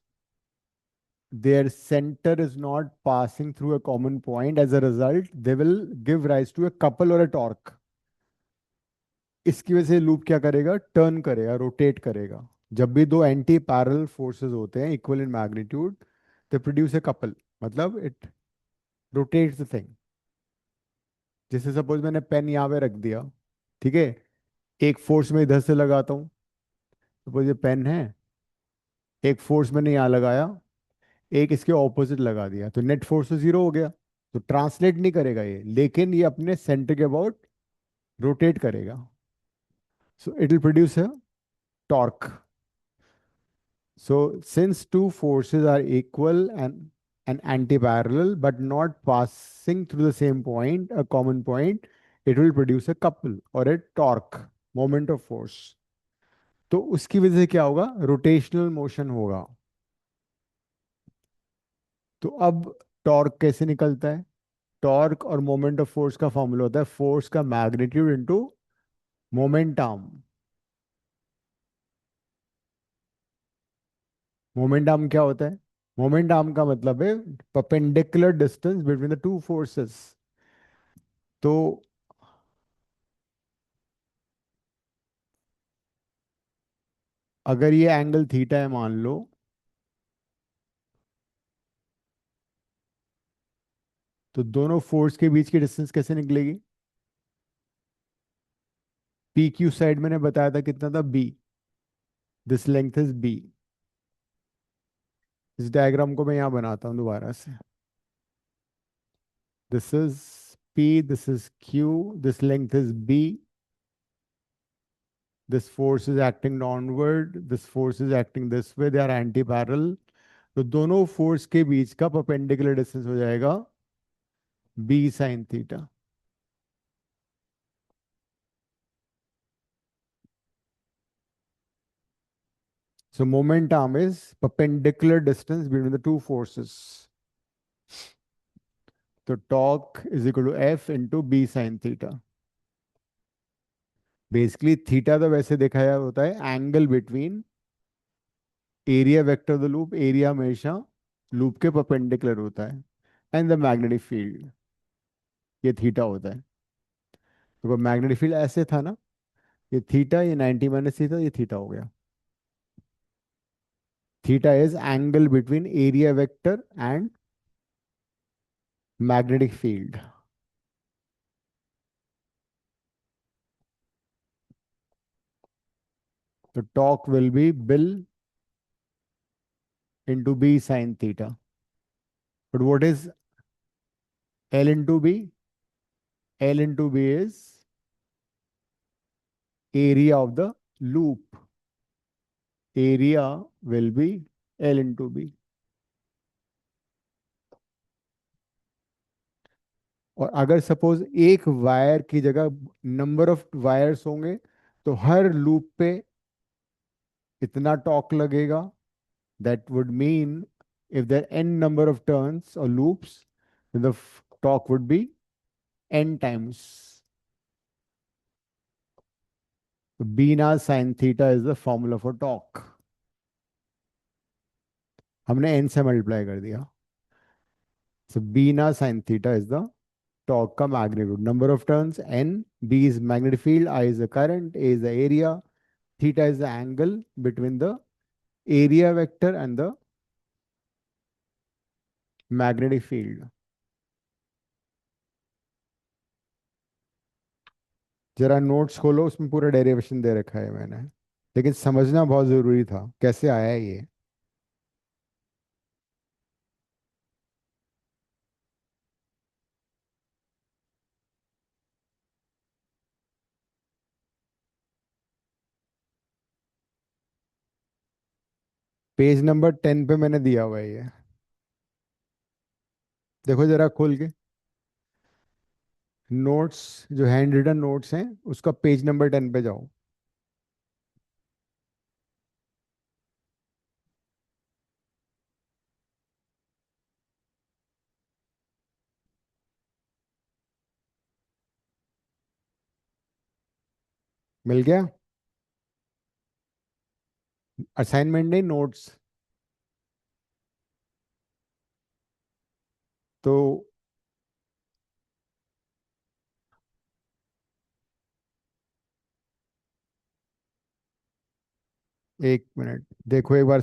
their center is not passing through a common point. As a result, they will give rise to a couple or a torque. इसकी वजह से loop क्या करेगा? Turn करेगा, रोटेट करेगा। जब भी दो एंटी पैरेलल फोर्सेस होते हैं equal in magnitude, they produce a couple, मतलब इट रोटेट्स द थिंग। जैसे सपोज मैंने पेन यहाँ पे रख दिया, ठीक है, एक फोर्स में इधर से लगाता हूँ, सपोज ये पेन है, एक फोर्स मैंने यहाँ लगाया, एक इसके ऑपोजिट लगा दिया, तो नेट फोर्स तो जीरो हो गया। तो ट्रांसलेट नहीं करेगा ये, लेकिन ये अपने सेंटर के अबाउट रोटेट करेगा। So it will produce a torque. So since two forces are equal and anti-parallel but not passing through the same point, a common point, it will produce a couple or a torque, moment of force. तो उसकी वजह से क्या होगा? Rotational motion होगा। तो अब torque कैसे निकलता है? टॉर्क और मोमेंट ऑफ फोर्स का फॉर्मूला होता है फोर्स का magnitude into moment arm. Moment arm क्या होता है? मोमेंट आर्म का मतलब है perpendicular distance between the two forces. तो अगर ये एंगल थीटा है मान लो, तो दोनों फोर्स के बीच की डिस्टेंस कैसे निकलेगी? पी क्यू साइड मैंने बताया था कितना था, B. This length is B. इस डायग्राम को मैं यहाँ बनाता हूँ दोबारा से। This is P, this is Q, this length is B, this force is acting downward, this force is acting this way, they are anti parallel। तो दोनों फोर्स के बीच का परपेंडिकुलर डिस्टेंस हो जाएगा B sine theta. So moment arm is perpendicular distance between the two forces. तो torque is equal to F into B sin theta। Basically theta तो वैसे देखा जाए होता है angle between area vector of the loop. Area हमेशा loop के perpendicular होता है एंड द मैग्नेटिक फील्ड, ये थीटा होता है। तो मैग्नेटिक फील्ड ऐसे था ना, ये थीटा, ये 90 माइनस थीटा, ये थीटा हो गया। Theta is angle between area vector and magnetic field. तो torque will be BIL into b sin theta। But what is L into b? L into b is area of the loop। Area will be L into b। और अगर suppose एक wire की जगह number of wires होंगे, तो हर loop पे इतना torque लगेगा। That would mean if there are n number of turns or loops, then the torque would be n times। B na sin theta is the formula for torque। हमने n से multiply कर दिया। So B na sin theta is the torque का magnitude। Number of turns n, B is magnetic field, I is the current, A is the area, theta is the angle between the area vector and the magnetic field। जरा notes खोलो, उसमें पूरा derivation दे रखा है मैंने, लेकिन समझना बहुत जरूरी था कैसे आया है ये। पेज नंबर 10 पे मैंने दिया हुआ है ये, देखो जरा खोल के। नोट्स, जो हैंड रिटन नोट्स हैं, उसका पेज नंबर 10 पे जाओ। मिल गया? असाइनमेंट नहीं, नोट्स। तो 1 मिनट देखो एक बार।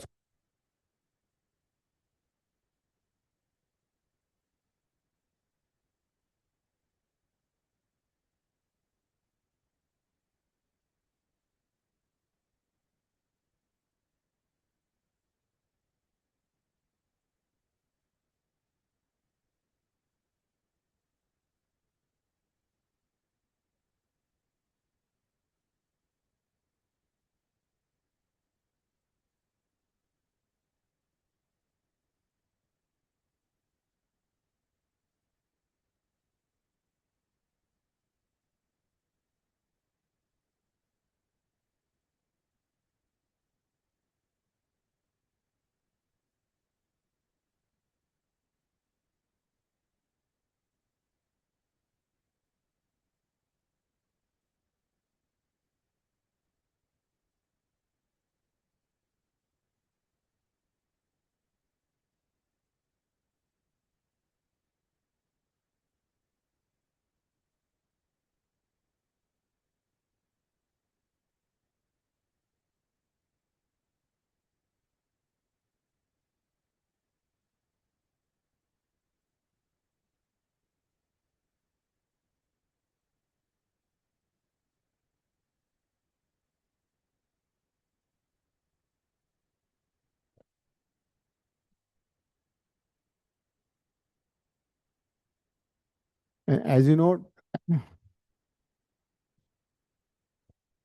As you know,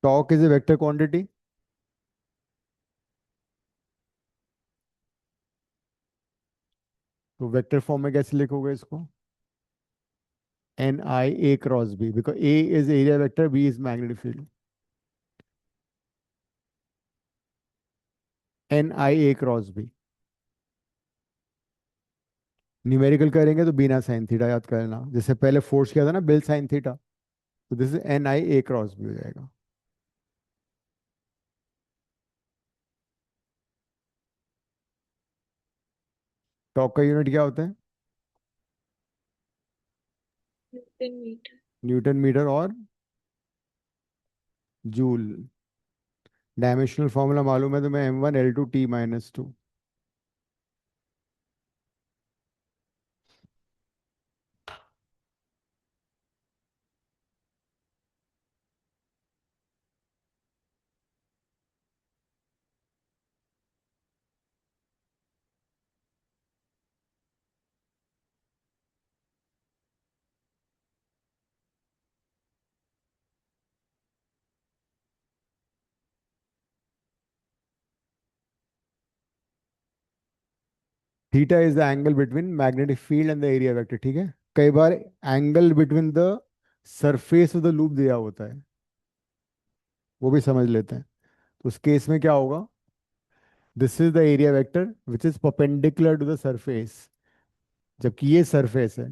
torque is a vector quantity. तो वेक्टर फॉर्म में कैसे लिखोगे इसको? N I A cross B, because A is area vector, B is magnetic field. N I A cross B. Numerical करेंगे तो बिना साइन थीटा याद करना, जैसे पहले फोर्स किया था ना, बिल साइन थीटा. तो this is N I A cross B हो जाएगा. टॉक का यूनिट क्या होता है? Newton metre. न्यूटन मीटर और जूल. डायमेंशनल फॉर्मूला मालूम है तो मैं m1 L2 T-2. Theta is the angle between magnetic field and the area vector. ठीक है. कई बार angle between the surface of the loop दिया होता है, वो भी समझ लेते हैं. तो उस केस में क्या होगा? This is the area vector which is perpendicular to the surface, जबकि ये सरफेस है.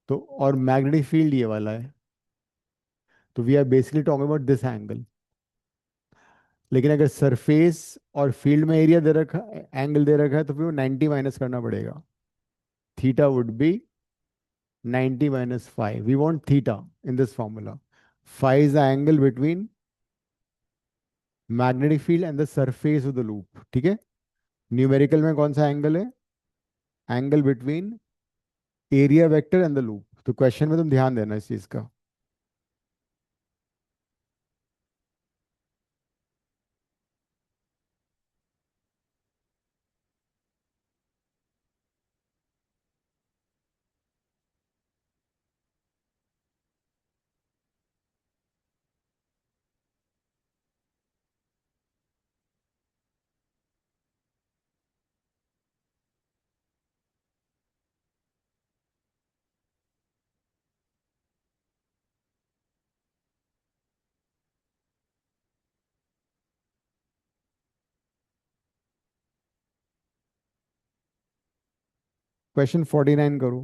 तो और मैग्नेटिक फील्ड ये वाला है. तो we are basically talking about this angle. लेकिन अगर सरफेस और फील्ड में एरिया दे रखा, एंगल दे रखा है, तो फिर वो 90 माइनस करना पड़ेगा. Theta would B 90 minus phi. We want theta in this formula. Phi is the angle between magnetic field and the surface of the loop. ठीक है. न्यूमेरिकल में कौन सा एंगल है? Angle between area vector and the loop. तो question में तुम ध्यान देना इस चीज का. क्वेश्चन 49 करो.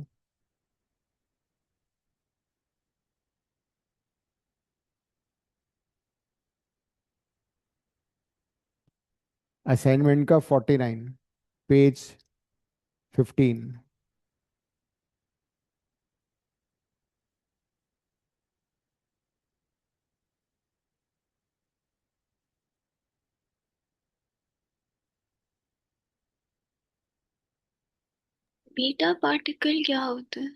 असाइनमेंट का 49, पेज 15. बीटा पार्टिकल क्या होता है?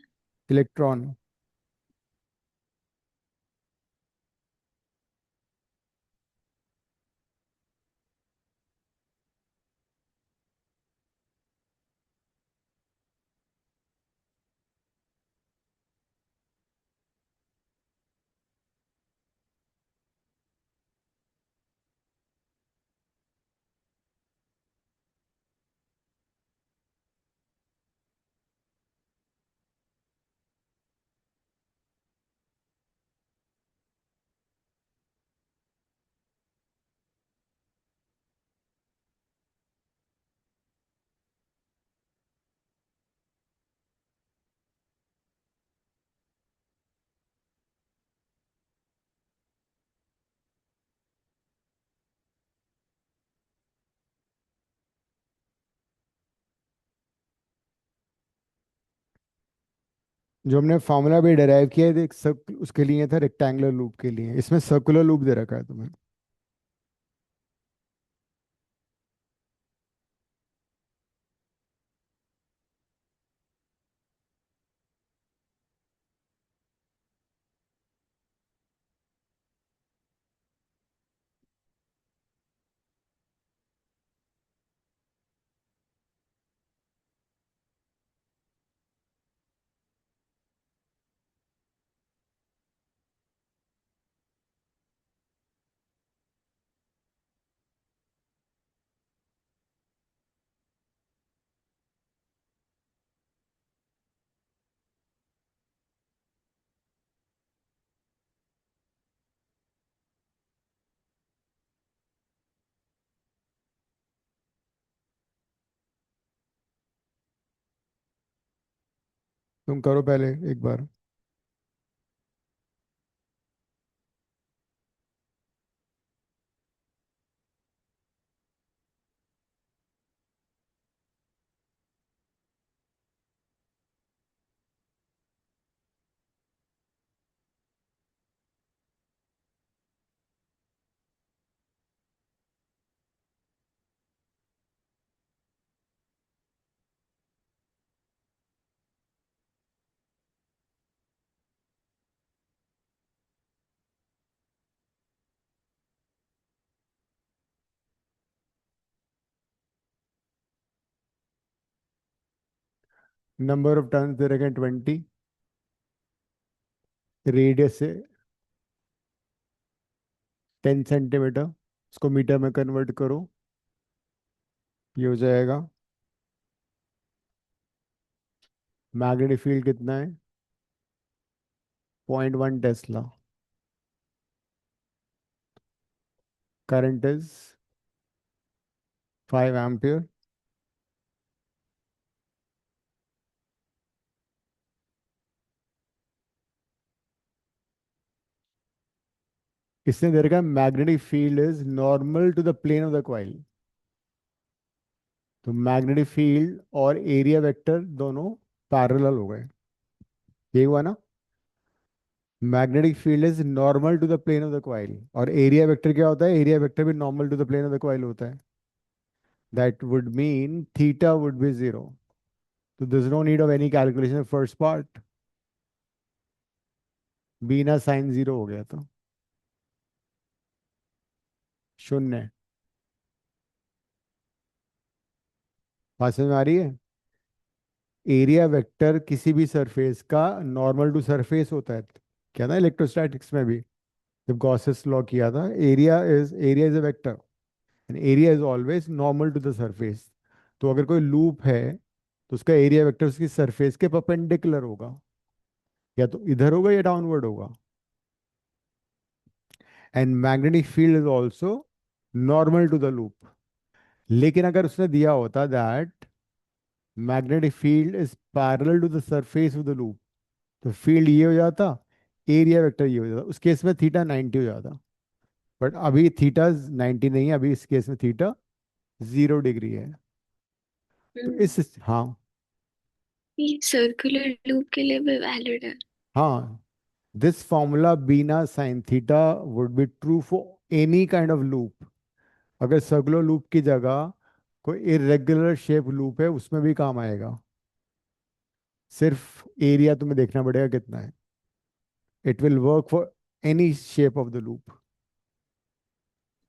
इलेक्ट्रॉन. जो हमने फॉर्मूला भी डिराइव किया है, देख सब उसके लिए था, रेक्टेंगुलर लूप के लिए. इसमें सर्कुलर लूप दे रखा है तुम्हें. तुम करो पहले एक बार। नंबर ऑफ टर्न्स दे रखे हैं 20, रेडियस से 10 सेंटीमीटर, उसको मीटर में कन्वर्ट करो, ये हो जाएगा। मैग्नेटिक फील्ड कितना है? 0.1 टेस्ला। Current is 5 ampere. इसने दे रखा है magnetic field is normal to the plane of the coil. तो मैग्नेटिक फील्ड और एरिया वेक्टर दोनों पैरेलल हो गए, ये हुआ ना। Magnetic field is normal to the plane of the coil, और एरिया वेक्टर क्या होता है? एरिया वेक्टर भी normal to the plane of the coil होता है। That would mean theta would be zero. तो this no need of any calculation first part, Bina sine zero हो गया था, शून्य। बात समझ में आ रही है? एरिया वेक्टर किसी भी सरफेस का नॉर्मल टू सरफेस होता है, क्या ना इलेक्ट्रोस्टैटिक्स में भी जब गॉसेस लॉ किया था, area is a vector and area is always normal to the surface. तो अगर कोई लूप है तो उसका एरिया वेक्टर उसकी सरफेस के परपेंडिकुलर होगा, या तो इधर होगा या डाउनवर्ड होगा। And magnetic field is also normal to the loop. लेकिन अगर उसने दिया होता that magnetic field is parallel to the surface of the loop, तो फील्ड ये हो जाता, एरिया वेक्टर ये हो जाता, उस केस में थीटा 90 हो जाता। बट अभी थीटा 90 नहीं है, अभी इस केस में थीटा 0 डिग्री है। तो इस, हाँ, ये सर्कुलर लूप के लिए भी वैलिड है। हाँ, this formula BINA sine theta would be true for any kind of loop. अगर सर्कुलर लूप की जगह कोई इरेगुलर शेप लूप है उसमें भी काम आएगा। सिर्फ एरिया तुम्हें देखना पड़ेगा कितना है, it will work for any shape of the loop.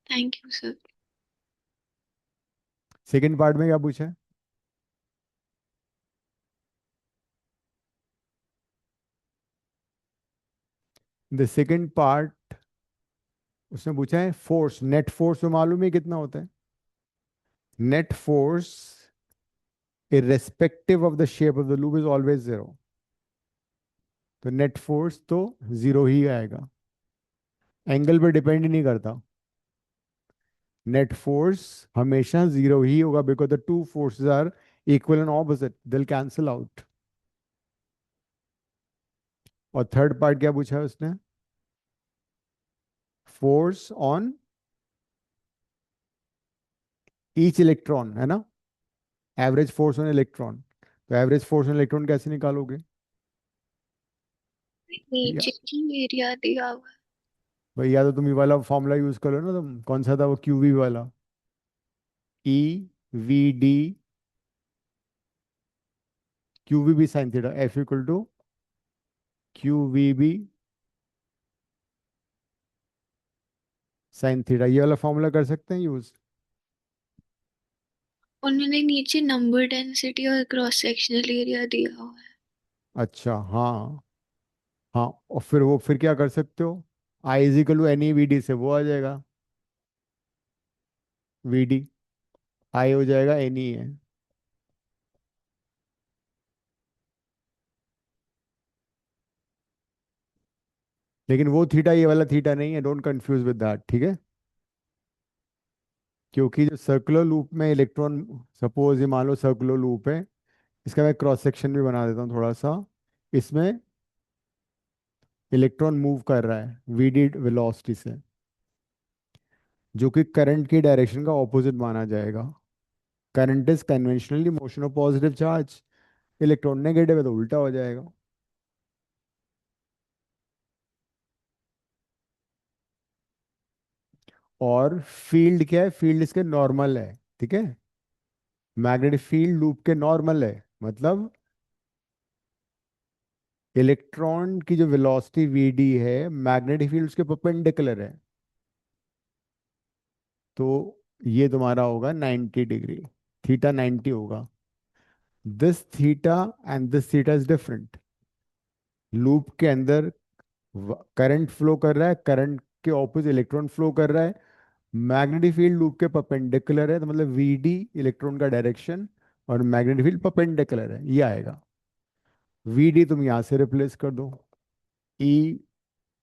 Thank you sir. Second part में क्या पूछा है? द सेकेंड पार्ट उसने पूछा है फोर्स, नेट फोर्स तो मालूम है कितना होता है? Net force irrespective of the shape of the loop is always zero। तो नेट फोर्स तो जीरो ही आएगा, एंगल पे डिपेंड ही नहीं करता। नेट फोर्स हमेशा जीरो ही होगा, because the two forces are equal and opposite, they'll cancel out. और थर्ड पार्ट क्या पूछा है उसने? फोर्स ऑन ईच इलेक्ट्रॉन, है ना, एवरेज फोर्स ऑन इलेक्ट्रॉन। तो एवरेज फोर्स ऑन इलेक्ट्रॉन कैसे निकालोगे? या नीचे की एरिया दिया हुआ है। भाई, या तो तुम ये वाला फॉर्मूला यूज करो ना, तुम कौन सा था वो, क्यूवी वाला, E V D QVB sine theta F equal to QVB sine theta, ये वाला फॉर्मूला कर सकते हैं यूज। उन्होंने नीचे नंबर डेंसिटी और क्रॉस सेक्शनल एरिया दिया हुआ है। अच्छा, हाँ, हाँ, और फिर वो फिर क्या कर सकते हो, I is equal to N E V D से वो आ जाएगा, वी डी, आई हो जाएगा एन ई है। लेकिन वो थीटा ये वाला थीटा नहीं है, डोंट कंफ्यूज विद दैट, ठीक है? क्योंकि जो सर्कुलर लूप में इलेक्ट्रॉन, सपोज ये मान लो सर्कुलर लूप है, इसका मैं क्रॉस सेक्शन भी बना देता हूँ थोड़ा सा। इसमें इलेक्ट्रॉन मूव कर रहा है वीडी वेलोसिटी से, जो कि करंट की डायरेक्शन का ऑपोजिट माना जाएगा। Current is conventionally motion of positive charge, electron negative है तो उल्टा हो जाएगा। और फील्ड क्या है? फील्ड इसके नॉर्मल है, ठीक है। मैग्नेटिक फील्ड लूप के नॉर्मल है, मतलब इलेक्ट्रॉन की जो वेलोसिटी वीडी है मैग्नेटिक फील्ड उसके परपेंडिकुलर है। तो ये तुम्हारा होगा 90 डिग्री, थीटा 90 होगा। This theta and this theta is different. Loop के अंदर करंट फ्लो कर रहा है, करंट के ऑपोजिट इलेक्ट्रॉन फ्लो कर रहा है। मैग्नेटिक फील्ड लूप के परपेंडिकुलर है, तो मतलब वीडी इलेक्ट्रॉन का डायरेक्शन और मैग्नेटिक फील्ड परपेंडिकुलर है, ये आएगा। वीडी तुम यहां से रिप्लेस कर दो। ई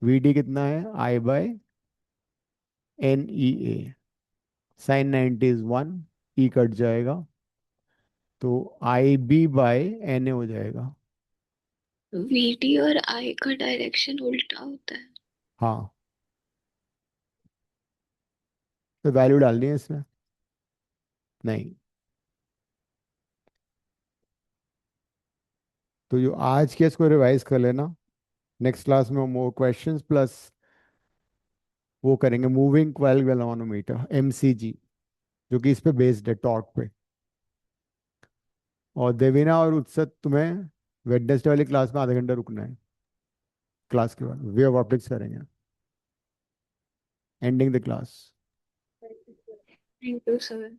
वीडी कितना है? I by N E A. Sine 90 is 1, E cut जाएगा तो I B by N A हो जाएगा। वीडी और आई का डायरेक्शन उल्टा होता है। हाँ, तो वैल्यू डालनी है इसमें? नहीं। तो जो आज के इसको रिवाइज कर लेना, नेक्स्ट क्लास में मोर क्वेश्चंस प्लस वो करेंगे मूविंग क्वाइल गैल्वानोमीटर एमसीजी, जो कि इस पे बेस्ड है, टॉर्क पे। और देवीना और उत्सव तुम्हें वेडनेसडे वाली क्लास में आधा घंटा रुकना है, क्लास के बाद वे ऑफ ऑप्टिक्स करेंगे, ending the class. Thank you sir.